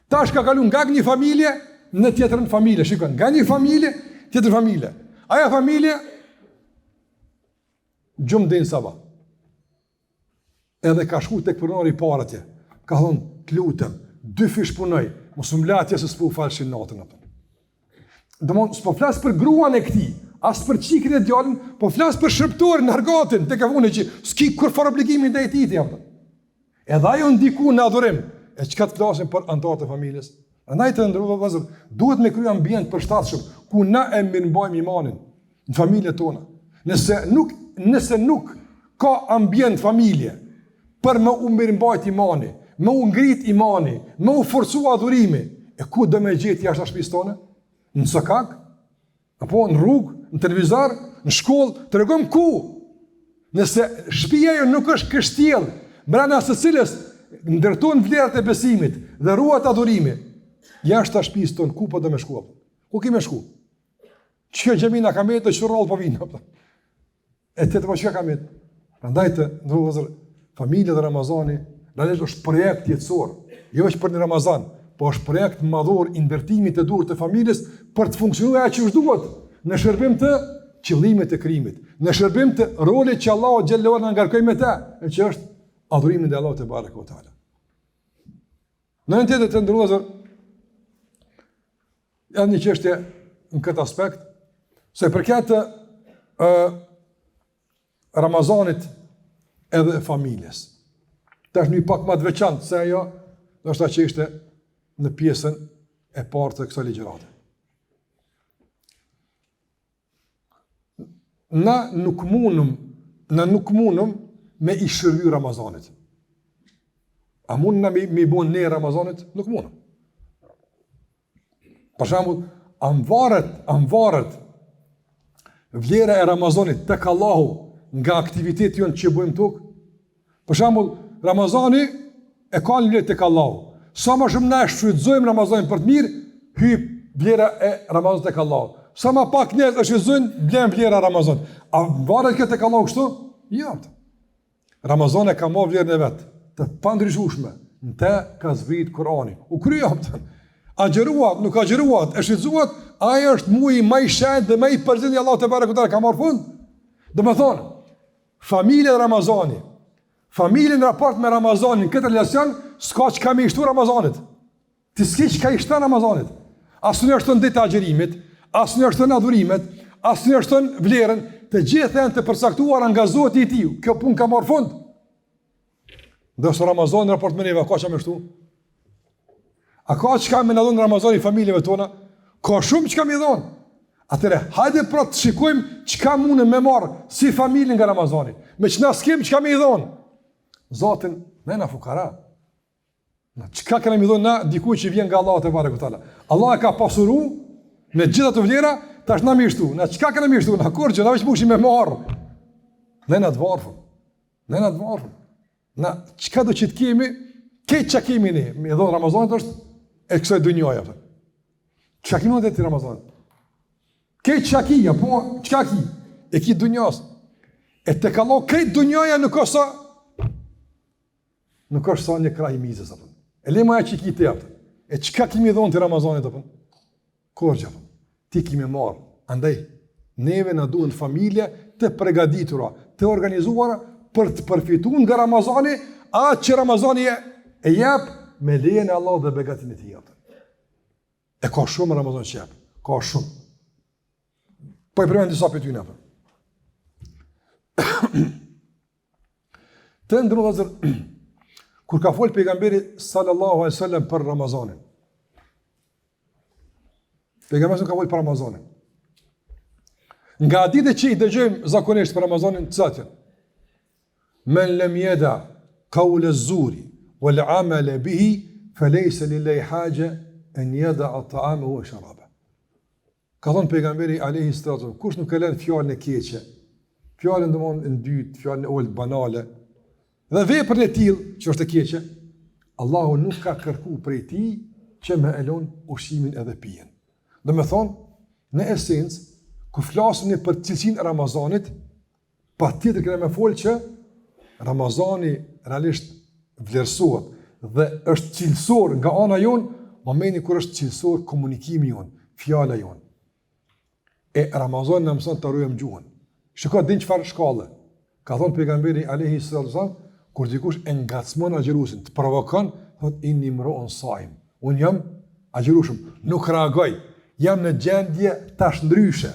A: Tash ka kalu nga një familje në tjetrën familje, shikon, nga një familje, tjetër familje. Aja familje, gjumë dhe në sabah. Edhe ka shku tek pronari i parë atje. Ka thonë, të lutem, 2 fish punoj, mos më latje se s'po falshin natën atë. Domthon, s'po flas për gruan e këtij, as për çikën e djalin, po flas për shërptorin, nargatin, tek avune që s'ki kur fare obligimi ndaj tij atë. Edhe ajo ndiku në adhurim. E çka të flasim për anëtarët e familjes? Andaj të ndërua vëllezër, duhet me krye ambient përshtatshëm ku na e mirëmbajmë imanin në familjet tona. Nëse nuk ka ambient familje për më u mirëmbajt imani, më u ngrit imani, më u forcu adhurimi, e ku do më gjet jashtë shtëpisë tonë? Në sokak, apo në rrugë, në televizor, në shkollë, tregom ku. Nëse shtëpia jo nuk është kështjell, brenda së cilës ndërton vlerat e besimit dhe ruat adhurimi, jashtë shtëpisë tonë ku po do më shku? Ku kemi shku? Çka xhamina kamet të shurrall po vinë. E të po çka kamet. Prandaj të ndrozë familja e Ramazani, realisht është projekt jetësor, jo është për në Ramazan, po është projekt madhor i ndërtimit të duhur të familjes për të funksionuar që është duhet, në shërbim të qëllimit të krijimit, në shërbim të rolit që Allahu xhallahu na ngarkoi me ta, që është adhurimi ndaj Allahut te barekuhu te ala. Në një tjetër të ndërlozër, janë një çështje në këtë aspekt, se përket Ramazanit edhe familjes. Tash një pak më të veçantë se ajo, ndoshta që ishte në pjesën e parë të kësaj ligjërate. Na nuk mundum me i shërby Ramazanit. A mund na me bon ne Ramazanit? Nuk mundum. Për shembull, am varet vlera e Ramazanit tek Allahu nga aktiviteti jonë që bëjmë tokë. Për shembull, Ramazani e ka një vlerë tek Allahu. Sa më shumë na shfrytëzojmë Ramazanin për të mirë, hyj vlera e Ramazanit tek Allahu. Sa më pak njerëz e shfrytëzojnë, blen vlera e Ramazanit. A varet kjo tek Allahu kështu? Jo. Ramazani ka marrë vlerën e vet, të pandryshueshme. Në të ka zbrit Kurani. U kryet. Agjeruat, nuk agjeruat, e shfrytëzuat, ai është muaji më i shenjtë dhe më i përzgjedhur i Allahut te barekuta ka marrë fund. Domethënë, familja e Ramazanit, familjen në raport me Ramazanin, këtë relacion, s'ka që ka me ishtu Ramazanit. Ti s'ki që ka ishtu Ramazanit. Asë në është të ditë agjerimit, asë në është të adhurimet, asë në është të vlerën, të gjithë janë të përsaktuar nga Zoti i tij. Kjo punë ka marrë fund. Ndërsa Ramazani në raport me neve, ka që me ishtu? A ka që ka me në dhonë Ramazani familjeve tona? Ka shumë që ka me dhonë. Atëre, hajde pra të shikojmë që ka mune me marrë si familje nga Ramazani. Me që na s'kem që ka me dhonë. Zotin, ne na fukara. Çka kemi më thonë na dikuj që vjen nga Allahu te barekuta. Allah e ka pasuru me gjitha të vlera, tash na më shtu. Na çka kemi më shtu? Na kur që na veç mushim me marr. Ne na të varfëm. Ne na të varfëm. Na çka do që të kemi, këtë çka kemi ne. Me dhon Ramazanit është e kësaj dunjoja apo. Çka kemi në të Ramazanit? Këtë çka ki, apo çka ki? E ki dunjos. E tek Allah këtë dunjoja nuk është sa një krah i mizës apo. E le moja që ki të japë. E qka kemi dhonë të Ramazanit apo? Korgja apo. Ti kemi marë. Andaj, neve na duhen familje të përgatitura, të organizuara për të përfituar nga Ramazani, atë që Ramazani e jep me lejen e Allahut dhe begatin e tij. E ka shumë Ramazan që jep. Ka shumë. Po i përmend disa pyetje apo. Të ndërlozër, kur ka folë pejgamberi sallallahu alaihi wasallam për Ramazanin. Pejgamberi ka folë për Ramazanin. Nga ditët që i dëgjojmë zakonisht për Ramazanin, çfarë? Men lam yada qawl az-zuri wal 'amal bihi falaysa lillahi haja an yada'a ta'amahu wa sharabahu. Ka thënë pejgamberi alayhi salatu, kush nuk e lën fjalën e keqe, fjalën domthonë në dytë, fjalën e ul banale, dhe veprën e tillë që është e keqe, Allahu nuk ka kërkuar prej tij që me elon ushqimin edhe pijen. Do të thonë, në esencë, kur flasim për cilësinë e Ramazanit, patjetër kemë me folë që Ramazani realisht vlerësohet dhe është cilësor nga ana jonë, momenti kur është cilësor komunikimi jonë, fjala jonë. E Ramazani na mëson të ruajmë gjuhën. Shikoj din çfarë shkallë. Ka thonë pejgamberi alayhi sallam, kur dikush e ngacmon agjëruesin, të provokon, thot inni imru'un saim. Un jam agjërueshëm, nuk reagoj. Jam në gjendje tash ndryshe,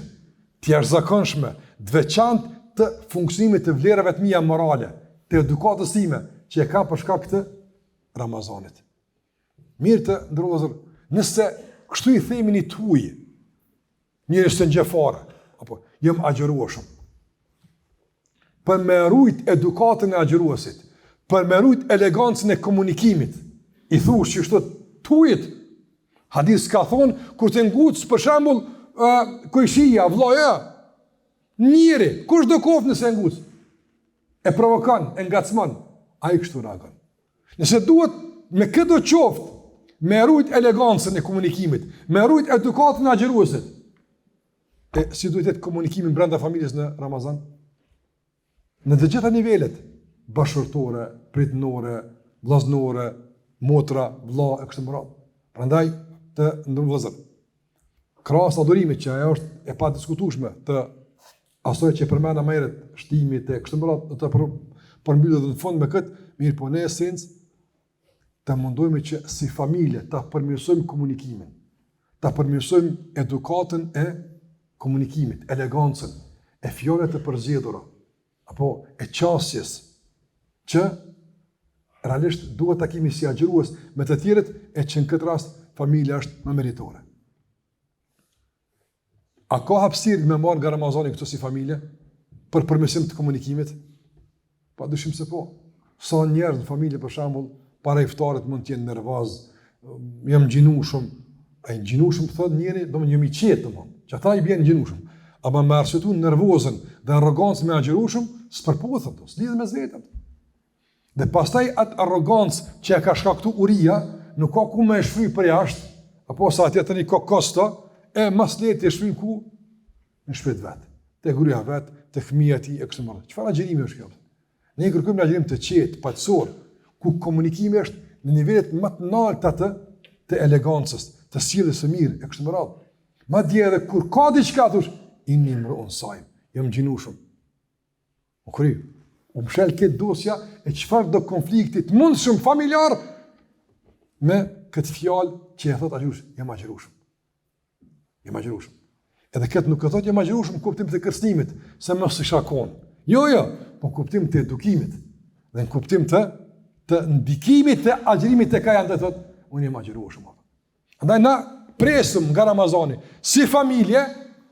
A: të jashtëzakonshme, të veçantë të funksionimit të vlerave të mia morale, të edukatës time që e kam për shkak të Ramazanit. Mirë të ndërrozur, nëse kështu i themin i tuaj, njëri së ngjefare, apo jam agjërueshëm. Për me rujt edukatën e agjëruesit, për me rujt elegancën e komunikimit, i thush që shtot tujit, hadis ka thonë, kur të ngucë, për shembull, kojshia, vllaja, njëri, kush do koftë nëse ngucë, e provokon, e ngacmon, ai kështu reagon. Nëse duhet me këto qoftë, me rujt elegancën e komunikimit, me rujt edukatën e agjëruesit, si duhet të komunikimin brenda familjes në Ramazan? Në të gjitha nivelet, bashkërtore, pritnore, vllaznore, motra, vlla e kështu me radhë. Prandaj të ndërvëzër. Krahas adhurimit që ajo është e padiskutueshme të asoj që përmenda më herët, shtimit e kështu me radhë, të përmbyllet në fund me këtë, mirë po në esencë të mundohemi që si familje ta përmirësojmë komunikimin, ta përmirësojmë edukatën e komunikimit, elegancën, e fjalëve të përzgjedhura, apo e qasjes, që realisht duhet ta kemi si agjërues me të tjerët, e që në këtë rast familja është më meritore. A ka hapësirë me marrë nga Ramazani këto si familje për përmirësim të komunikimit? Padyshim se po. Sa njerëz në familje për shembull para iftarit mund të jenë nervoz, jam gjinushëm, ai gjinushëm thotë njëri, domethënë jam i qetë domethënë, që ata i bën gjinushëm. Ama me arsyetu nervozën dhe arrogancën me agjërueshëm, s'përputhet, s'lidhet me vetën. Dhe pastaj atë arrogancë që e ka shkaktuar uria, nuk ka ku më e shfryj për jashtë, apo sa atje tani ka kosto, e mas lehtë e shfryj ku në shpirt vet, te gruaja vet, te fëmia e tij e kështu me radhë. Çfarë agjërimi është kjo? Ne kërkojmë agjërim të qetë, paqësor, ku komunikimi është në nivelet më të larta të elegancës, të sjelljes së mirë e kështu me radhë. Madje edhe kur ka diçka thosh, inni imru'un saim, jam gjinushëm. U kry, u mshel këtë dosja e çfarë do konfliktit mundshëm familjar me këtë fjalë që e thot ajush, jam agjërueshëm. Jam agjërueshëm. Edhe këtë nuk e thot jam agjërueshëm në kuptim të kërcënimit, se mos i shakon. Jo, po në kuptim të edukimit dhe në kuptim të ndikimit të agjërimit të ka janë të thot, unë jam agjërueshëm. Andaj na presëm nga Ramazani si familje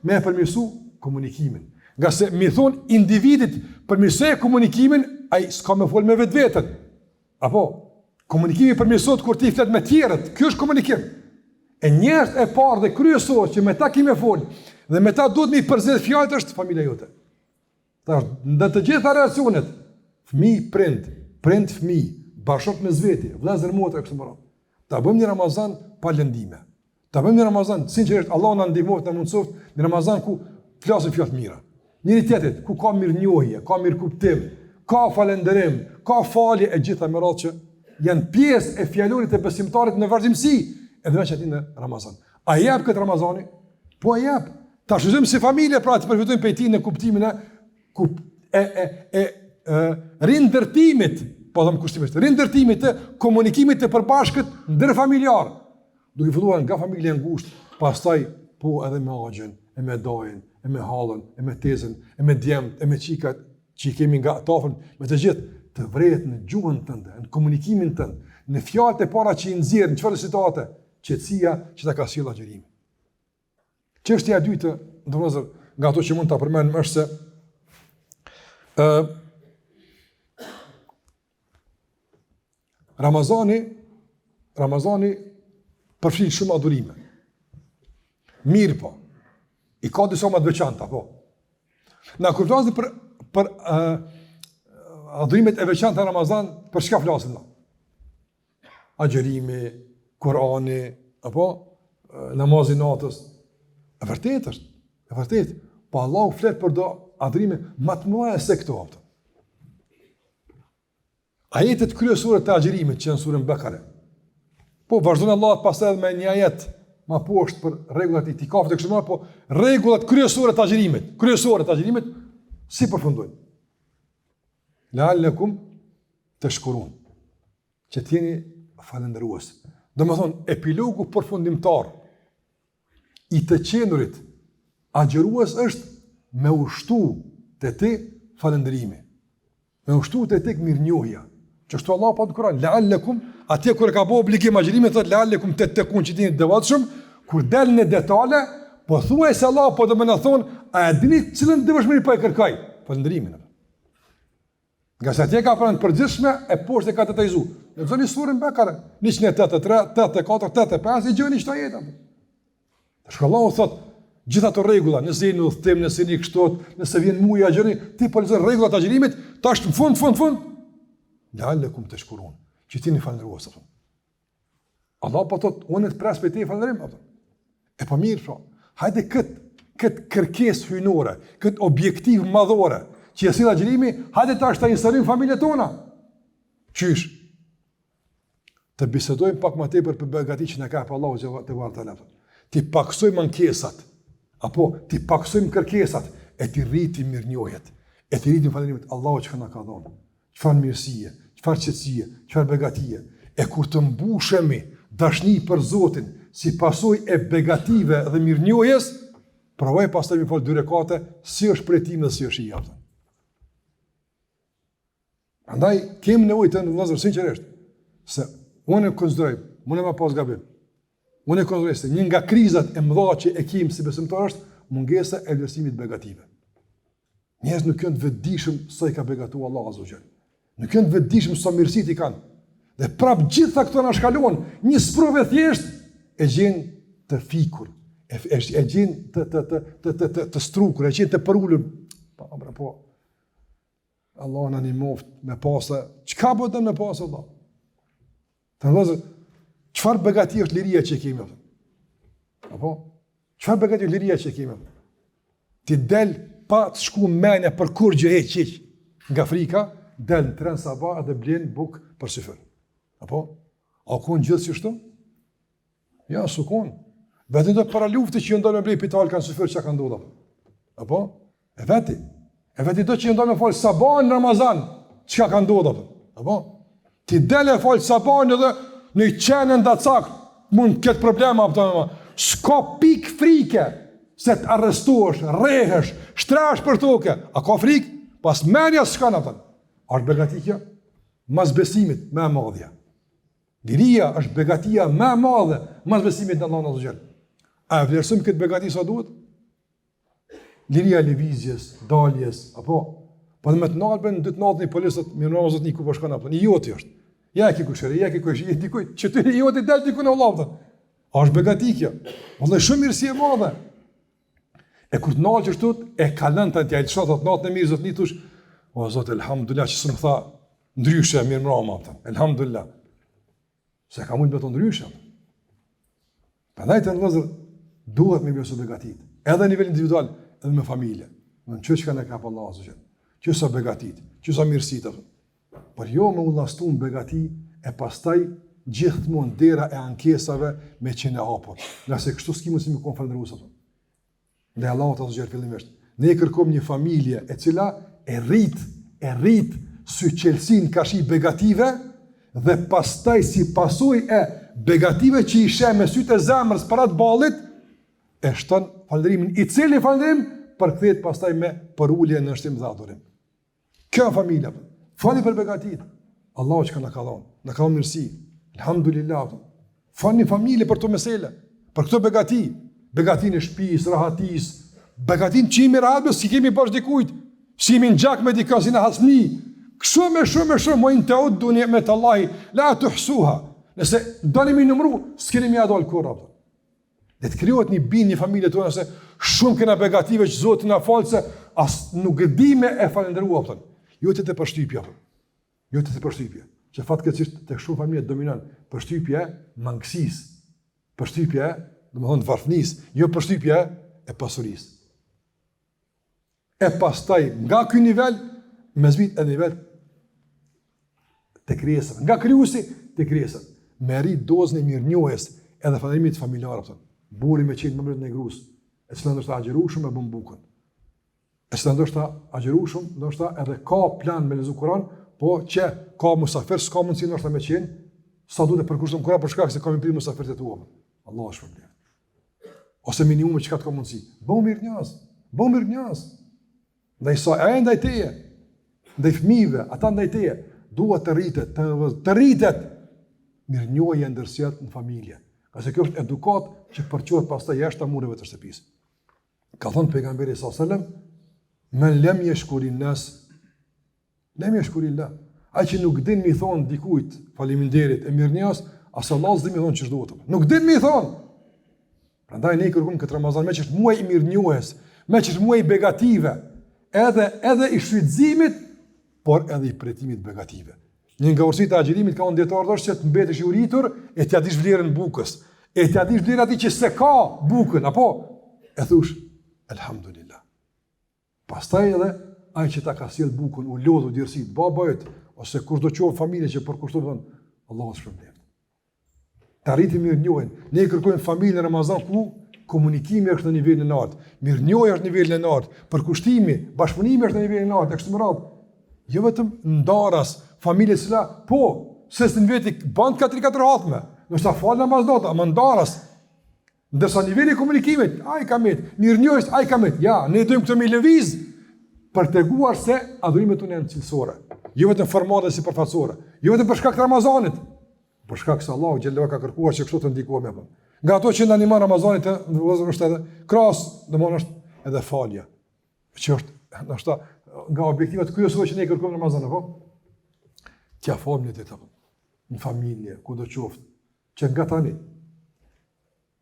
A: me e përmirësu komunikimin. Nga se mi thonë individit përmirësoj komunikimin, ai s'ka me folë me vetë vetën. Apo, komunikimi përmirësot kur ti flet me tjerët, kjo është komunikim. E njerëz e parë dhe kryesor që me ta kime folë, dhe me ta duhet me i përzgjedh fjalët është familja jote. Ta është në të gjitha relacionet, fëmijë prind fëmijë, bashkët me zveti, vëllezër motra kështu me radhë. Ta bëjmë një Ramazan pa lëndime. Ta bëjmë një Ramazan, sinqerisht Allah na ndihmoft, na mundsoft, një Ramazan ku flasim fjalë të mira. Njëri tjetrit ku ka mirënjohje, ka mirëkuptim, ka falënderim, ka falje e gjitha me radhë që janë pjesë e fjalorit të besimtarit në vazhdimsi, edhe veç aty në Ramazan. A jep këtë Ramazani? Po a jep. Ta shfrytëzojmë si familje, pra të përfitojmë prej tij në kuptimin e rindërtimit, po them kushtimisht, rindërtimit të komunikimit të përbashkët ndërfamiljar. Duke filluar nga familja e ngushtë, pastaj po edhe me agjen, e me dajin, e me hallën, e me tezën, e me djemt, e me qikat që i kemi nga tafën, me të gjithë të vret në gjuhën tënde, në komunikimin tënd, në fjalët e para që i nxjerr në çfarë situate, qetësia që ta ka sjellë agjërimi. Çështja e dytë, ndonëse nga ato që mund ta përmendem është se Ramazani përfshin shumë adhurime. Mirë po, i ka disa më të veçanta, po. Na kur flasim për adhurimet e veçanta në Ramazan, për çka flasim na? Agjërimi, Kurani, apo namazi natës. E vërtetë është, e vërtetë. Po Allahu flet për do adhurime më të mëdha se këto. ajetet kryesore të agjerimit që në surën Bekare. Po, vazhdojnë Allah pastaj edhe me një ajet ma poshtë për rregullat e itikafit e kështu me radhë, po rregullat kryesore të agjerimit, si përfundojnë? La'allakum tashkurun. Që t'jeni falendërues. Domethënë, epilogu përfundimtar i të qenurit agjerues është me ushtu të ti falendërimi. Me ushtu të ti mirënjohja. Që shtu Allah pa të Kur'an, la'allakum, atje kur ka bo obligim agjerimi, thot la'allakum tattaqun që t'jeni devotshëm, kur del në detale, po thuaj se Allah po do më na thonë, a e dini cilën devotshmëri po e kërkoj? Falendërimin. Nga sa atje ka pranë të përgjithshme e poshtë e ka detajzu. Në zoni surën Bekare, 183, 84, 85 i gjeni çdo jetë. Shkollahu thot, gjitha ato rregulla, nëse jeni në udhtim, nëse jeni kështu, nëse vjen muaji i agjerimit, ti po lexon rregullat e agjerimit, tash në fund. La'allakum tashkurun. Që ti në falënderues atë. Allah po thot, unë të pres për ti falënderim atë. E po mirë pra. Hajde kët kërkesë hyjnore, kët objektiv madhore, që jesi agjerimi, hajde tash ta inserim familjet tona. Qysh? Të bisedojmë pak më tepër për begati që na ka pa Allahu te vërteta. Ti paksojmë ankesat, apo ti paksojmë kërkesat, e ti rritim mirënjohjet, e ti rritim falënderimet Allahu që na ka dhënë. Çfarë mirësie, çfarë qetësie, çfarë begatie. E kur të mbushemi dashni për Zotin, si pasojë e begative dhe mirënjohjes, provoj pastaj më fal 2 rekate, si është pritim dhe si është i jashtë. Andaj kemi nevojë të vëllezër sinqerisht, se unë konsideroj, unë më pas gabim. Unë konsideroj se një nga krizat e mëdha që e kemi si besimtar është mungesa e vlerësimit begative. Njerëz nuk janë të vetëdijshëm sa i ka begatuar Allahu Azza wa Jall. Nuk janë të vetëdijshëm sa mirësitë i kanë. Dhe prap gjitha këto na shkalon, një sprovë thjesht e gjen të fikur, e gjen të strukur, e gjen të përulur. Po. Allah në një moft me pasa, qka bëtën me pasa Allah? Të nëzër, qëfar begati është liria që kemi? Apo? Qëfar begati është liria që kemi? Ti del pa të shku menja për kur gjë heq nga Afrika, del në tren sabah dhe blen buk për syfër. Apo? A konë gjithë që shtu? Ja, su konë. Vetën do para lufti që jëndonë me blej pital kanë syfër që ka ndodha. Apo? E veti. E veti do që jëndonë me falë sabah në Ramazan, që ka ndodha. Apo? Ti del e falë sabah në dhe në i qenë nda cak, mund këtë problema, s'ka pik frike, se të arrestuash, rehesh, shtrash për toke. A ka frikë? Pas menja s'ka në tënë. Ashtë begatikja, mas besimit, me madhja. Liria është begatia me madhe, mas besimit në Allah në zëgjel. A e vlerësëm këtë begati sa duhet? Liria lëvizjes, daljes, apo? Po dhe me të nalben, dhe të nalben i polisët, mirë në mazët një ku përshkan, apo? Një joti është. Ja ki kushëri, ja ki kushëri, dikuj, që të një joti del diku në Allah, a është begatikja. Vëllë shumë mirësi e madhe. E kur të nalë që shtut, e kalën të tja, i të shatat natë në mirë, zotë një tush, o zotë, elhamdulillah, që së më tha, ndryshe, mirë mrama, elhamdulillah. Se ka mund me të ndryshe. Prandaj të vëllezër, duhet me besu begatit. Edhe në nivel individual, edhe me familje. Në që ka ne ka pa Allah, azë që sa begatit, që sa mirësit, por jo me ullastu në begati, e pastaj gjithmonë dera e ankesave me qenë hapur. Nëse kështu s'kimu si me konfalëndërusat. Dhe Allah të azë fillimisht. Ne kërkom një familje e cila e rrit syqelsin kashi begative, dhe pastaj si pasoj e begative që i she me sytë e zemrës për atë balit, e shton falënderimin, i cili falënderim përkthehet pastaj me përullje në shtim dhe adhurim. Kjo familja, fali për begatit, Allahu që ka në ka dhonë, në ka dhonë mirësi, alhamdulillah, fali një familje për të mesele, për këto begati, begatin e shpis, rahatis, begatin që imi rahatbës, si kemi bashkë dikujt, si imi në gjak me dika, si në hasni, shumë, mojnë të uddu një me të Allahi, la të hsuha, nëse dalim i nëmru, s'keni mi adol kura. Dhe të krijohet një bin, një familje të se shumë këna begative që Zotin na falë se as nuk di me e falendërua, pëtën. Jo të përshtypja, pëtën. Jo të përshtypja. Që fatë këtësisht të shumë familje dominan, përshtypja e mangësis, përshtypja e, dhe më thonë, varfnis, jo përshtypja e pasuris. E pastaj, nga ky nivel, me zbit e nivel te krijesat. Nga krijuesi te krijesat. Me rrit dozën e mirënjohjes edhe falërimit familjar, thonë. Burri me qenë mëmërët në grus, e cila ndoshta agjerueshëm e bën bukën. E cila ndoshta agjerueshëm, ndoshta edhe ka plan me lezu Kur'an, po që ka musafir, s'ka mundësi ndoshta me qenë, sa duhet të përkushtojmë Kur'an për shkak se ka prit musafirët e tuaj. Allahu shpërblet. Ose minimumi çka të ka mundësi. Bëu mirënjohës. Ndaj sa ndaj teje, ndaj fëmijëve, ata ndaj teje, duhet të rritet mirënjohja ndërsjellë në familje. Qase kjo është edukat që përqohet pastaj jashtë mureve të shtëpisë. Ka thënë pejgamberi sallallahu alajhi wasallam, "Men lam yashkurin nas, lam yashkurillah." Ai që nuk din mi thon dikujt faleminderit e mirënjohës, as Allah s'di mi thon ç'është duhet. Nuk din mi thon. Prandaj ne kërkojmë këtë Ramazan me që është muaj i mirënjohjes, me që është muaj i begative, edhe i shfrytëzimit, por edhe i pritimit begative. Një nga urësit e agjerimit ka unë djetarë është që të mbetesh i uritur e t'ja dish vlerën bukës. E t'ja dish vlerën ati që se ka bukën, apo? E thush, elhamdulillah. Pastaj edhe, ai që ta ka sjell bukën, u lodhu djersit, babajt, ose kush do qovë familje që përkushtu më thonë, Allah të shpërblet. Ta rritim mirënjohjen. Ne kërkojmë familje në Ramazan ku komunikimi është në nivelin e lartë, mirënjohja është në nivelin e lartë, përkushtimi, bashkëpunimi është në nivelin e lartë, e kështu me radhë. Jo vetëm ndaras, familje cila, po, se së në veti, bandë 4-4 hatme, nështë ta falë namaz nota, ama ndaras. Ndërsa nivelli komunikimit, a i kamet, mirënjohjes, a i kamet. Ja, ne dojmë këtë me lëviz, për të teguar se adhurimet unë janë cilësore. Jo vetëm formate si përfaqësore, jo vetëm për shkak të Ramazanit, për shkak se Allahu xhallahu ka kërkuar që kështu të ndikohemi apo. Nga ato që ndanimin Ramazanit në vëllezër është edhe krahas, domthonë është edhe falja. Që është ndoshta nga objektivat kryesore që ne kërkojmë në Ramazan, apo? T'ja falim ditë apo në familje, kudo qoftë, që nga tani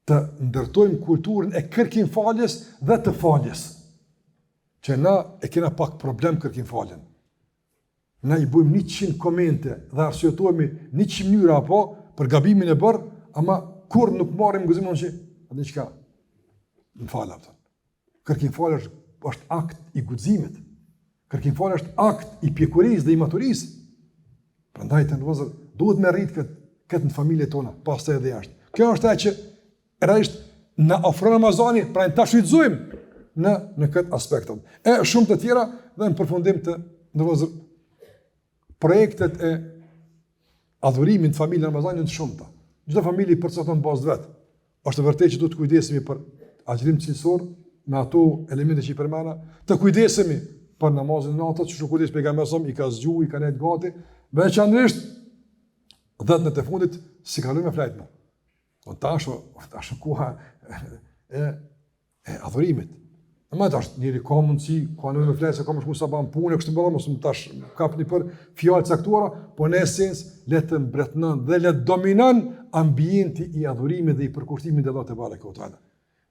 A: të ndërtojmë kulturën e kërkim faljes dhe të faljes. Që na e kena pak problem kërkim faljen. Na i bujmë 100 komente dhe arsyetojmë 100 mënyra apo për gabimin e bërë, ama kur nuk marrim guximin që atë çka në falë atë. Kërkim falje është akt i guximit. Kërkim falje është akt i pjekurisë dhe i maturisë. Prandaj të ndozë duhet me rrit këtë në familjet tona, pastaj edhe jashtë. Kjo është ajo që realisht na ofron Ramazani, pra ta shfrytëzojmë në këtë aspekt. E shumë të tjera dhe në përfundim të ndozë projektet e adhurimit në familjen e Ramazanit të shumta. Çdo familje përcakton bazë vet. Është vërtet që duhet të kujdesemi për agjërim cilësor me ato elemente që i përmenda, të kujdesemi për namazin e natës, që kujdes pejgamberi sa i ka zgjuar, i ka nejt gati, veçanërisht 10 në të fundit si kalojmë me flajtme. Po tash koha e adhurimit. Ama tash njëri ka mundësi, ka në me flajtë se ka më shku sa ban punë, kështë të bëllë, mos më tash kapni për fjallë caktuara, po në esens le të mbretënën dhe le të dominën ambienti i adhurimit dhe i përkushtimit dhe Allah të bareke ve teala.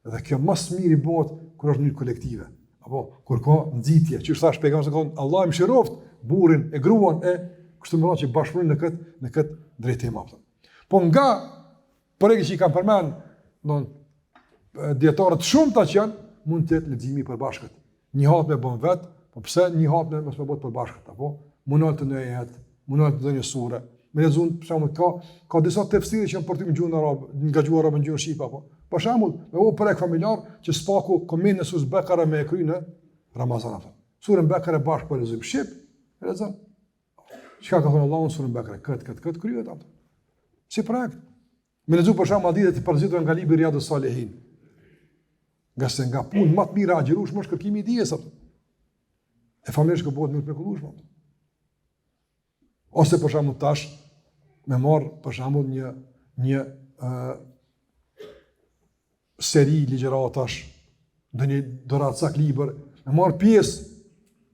A: Dhe kjo mas mirë i bëhet kur është një kolektive. Apo kur ka nxitje, që thash pejgamberi se Allah më shiroft burrin e gruan e kështu më radh që bashkëpunojnë në këtë drejtim apo. Po nga projekti që i kam përmend, don dietarët shumëta që janë mund të jetë leximi i përbashkët. Një hap me bën vet, po pse një hap me mos me bëhet përbashkët apo mundon të ndonjëherë, mundon të ndonjë sure. Me lexuan për shembull ka disa tefsire që janë për të gjuhën arabe, nga gjuha arabe në gjuhën shqipe apo. Për shembull, me u projekt familjar që spaku komin në sus Bekara me kry në Ramazan apo. Surën Bekara bashkë po lexojmë shqip, lexon. Çka ka thënë Allahu surën Bekara, këtë kryet apo. Si projekt. Me lexu për shembull hadithe të përzitur nga libri Riyadus Salihin. Nga punë më të mira agjërueshme është kërkimi i dijes apo. E familjes që bëhet më të mrekullueshme. Ose për shembull tash me marr për shembull një seri ligjëratash, ndonjë doracak libër, me marr pjesë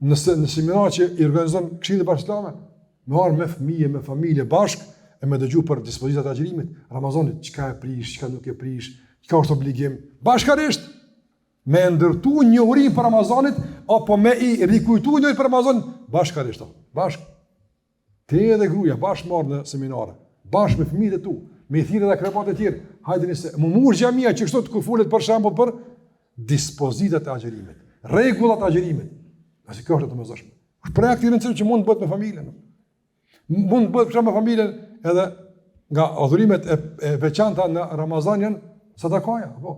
A: në seminar që i organizon Këshilli Bashkëkombëtar, me marr me fëmijë, me familje bashk e me dëgju për dispozitat e agjërimit, Ramazanit, çka e prish, çka nuk e prish, çka është obligim, bashkërisht me ndërtu një urim për Ramazanit, apo me i rikujtu një për Ramazan, bashkërisht, bashkë. Te edhe gruja, bashkë marrë në seminare, bashkë me fëmijët e tu, me i thirrje dhe krepat e tjerë, hajdeni se më murë xhamia që kështu të kufulet për shembull për dispozitat e agjërimit, rregullat e agjërimit. Asi kjo është të mëzashme. Është projekt i rëndësishëm që mund të bëhet me familjen. Mund të bëhet për shembull familjen edhe nga adhurimet e veçanta në Ramazan janë sadakaja, apo.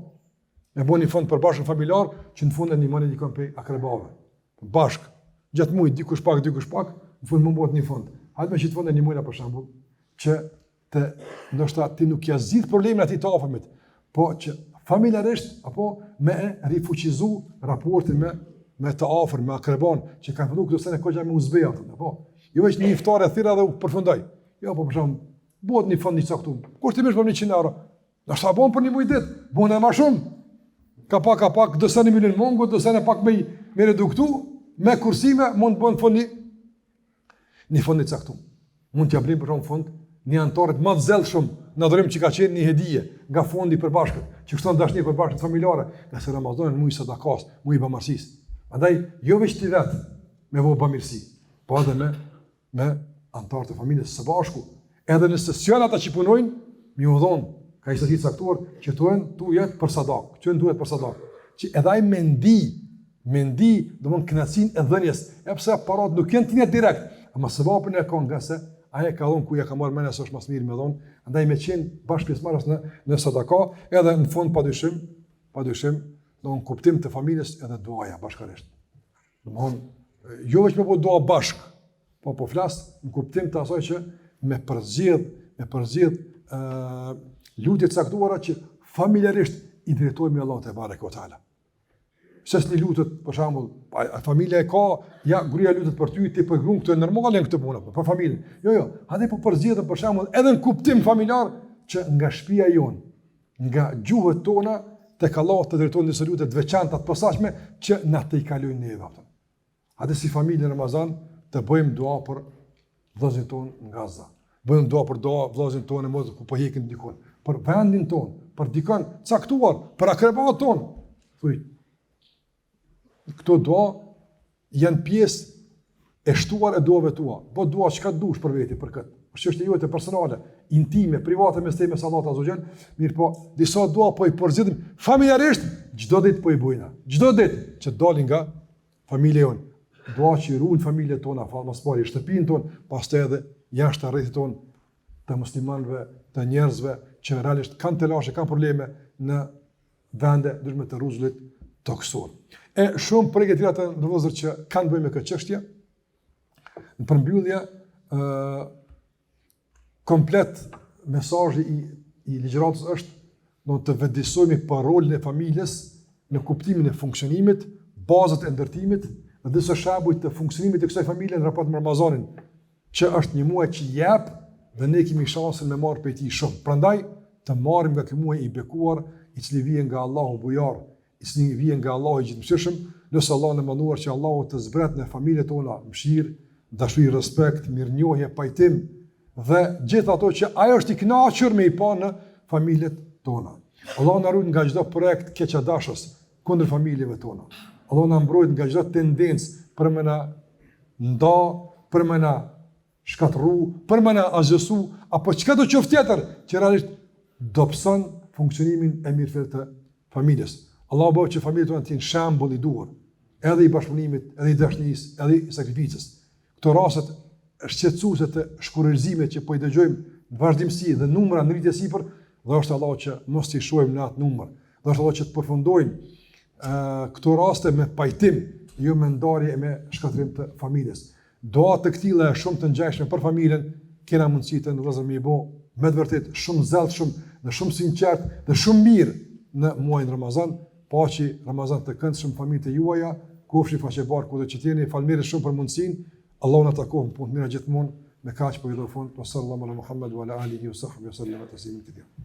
A: E bëni fond përbashkët familjar që në fund e ndihmoni dikon prej akrebave. Bashk, gjatë muajit dikush pak, në fund mund bëhet një fond. Hajde me që të fund e ndihmojna për shembull që të ndoshta ti nuk ja zgjidh problemin atij të afërmit, po që familjarisht apo me rifuqizu raportin me të afër, me akreban që kanë filluar këto sene kohë me uzbeja apo. Jo vetëm një iftare thirrë dhe u përfundoi. Jo, po për shembull, bëhet një fond i caktuar. Kushtimisht për 100 euro. Ndoshta bën për një muaj ditë, bën edhe më shumë. Ka pak, do sa 1 milion mungo, do sa pak me reduktu, me kursime mund të bën fondi një fond i caktuar. Mund t'ia bëjmë për shembull fond një anëtarët më të zellshëm në adhurim që ka qenë një hedije nga fondi i përbashkët, që kështon dashni e përbashkët familjare, nga se Ramazani muaj sadakas, muaj bamirësisë. Andaj jo vetëm ti vet me vë bamirësi, po edhe me anëtarët e familjes së bashku. Edhe nëse janë ata që punojnë, më u dhon ka histori caktuar që tu jetë për sadak, që duhet për sadak. Që edhe ai mendi, domthon kënaqësinë e dhënies, e pse parat nuk janë tinë direkt, ama sevapin e ka nga se ai ka dhon ku ja ka marrë mendja se është më mirë me dhon, andaj me qenë bashkëpjesëmarrës në sadaka, edhe në fund padyshim, domthon kuptim të familjes edhe duaja bashkërisht. Domthon jo vetëm po dua bashk, po flas në kuptim të asaj që me përzgjedh lutje të caktuara që familjarisht i drejtohemi Allahut te bareke ve teala. Ses një lutet, për shembull, familja e ka, ja gruaja lutet për ty, ti për gruan këto normale këto puna, për familjen. Jo, hadi po përzgjedhem për shembull edhe në kuptim familjar që nga shtëpia jon, nga gjuhët tona tek Allahu të drejtojnë disa lutje të veçanta të posaçme që na të i kalojnë neve ato. Hadi si familje në Ramazan të bëjmë dua për vëllezërin ton në Gaza. Bëjmë dua për vëllezërin tonë mos ku po hekin dikon, për vendin ton, për dikon caktuar, për akrebat ton. Thuaj këto dua janë pjesë e shtuar e duave tua. Po dua çka dush për veti për këtë. Është çështje jote personale, intime, private mes teje me Allahu Azza wa Jall, mirë po disa dua po i përzgjedhim familjarisht çdo ditë po i bëjna. Çdo ditë që dalin nga familja jon. Dua që ruajnë familjet tona, mos pari shtëpinë tonë, pastaj edhe jashtë rrethit ton të muslimanëve, të njerëzve që realisht kanë telashe, kanë probleme në vende ndryshme të rruzullit toksor. E shumë prej këtyre të ndërlozur që kanë bëjmë me këtë çështje, në përmbyllje komplet mesazhi i ligjëratës është do të vëdësojmë për rolin e familjes në kuptimin e funksionimit, bazat e ndërtimit dhe disa shembuj të funksionimit të kësaj familje në raport me Ramazanin, që është një muaj që jep dhe ne kemi shansin me marr prej tij shumë. Prandaj të marrim nga ky muaj i bekuar, i cili vjen nga Allahu bujar, i cili vjen nga Allahu i gjithëmshirshëm, nëse Allahu në mënduar që Allahu të zbret në familjet tona mëshirë, dashuri, respekt, mirënjohje, pajtim dhe gjithë ato që ajo është i kënaqur me i pa në familjet tona. Allahu na ruaj nga çdo projekt keqadashës kundër familjeve tona. Allahu na mbrojt nga çdo tendencë për më na nda, për më na shkatërru, për më na azhësu apo çka do qoftë tjetër që realisht dobëson funksionimin e mirëfillt të familjes. Allahu bëjë që familjet tona të jenë shembull i duhur, edhe i bashkëpunimit, edhe i dashurisë, edhe i sakrificës. Këto raste shqetësuese të shkurërzimit që po i dëgjojmë në vazhdimsi dhe numra në rritje sipër, dhe është Allahu që mos i shohim në atë numër. Dhe është Allahu që të përfundojnë këto raste me pajtim, jo me ndarje e me shkatërim të familjes. Doa të këtilla është shumë të ngjashme për familjen, kena mundësi të ndërrozëm me bë me të vërtet shumë zellshëm dhe shumë sinqert dhe shumë mirë në muajin Ramazan. Paqi Ramazan të këndshëm familjet e juaja, kofshi faqebar kudo që jeni, falënderit shumë për mundësinë. Allahu na takon punë të mira gjithmonë. Me kaq po i do fund. Sallallahu alaihi wa sallam ala alihi wa sahbihi wa sallam taslimin katira.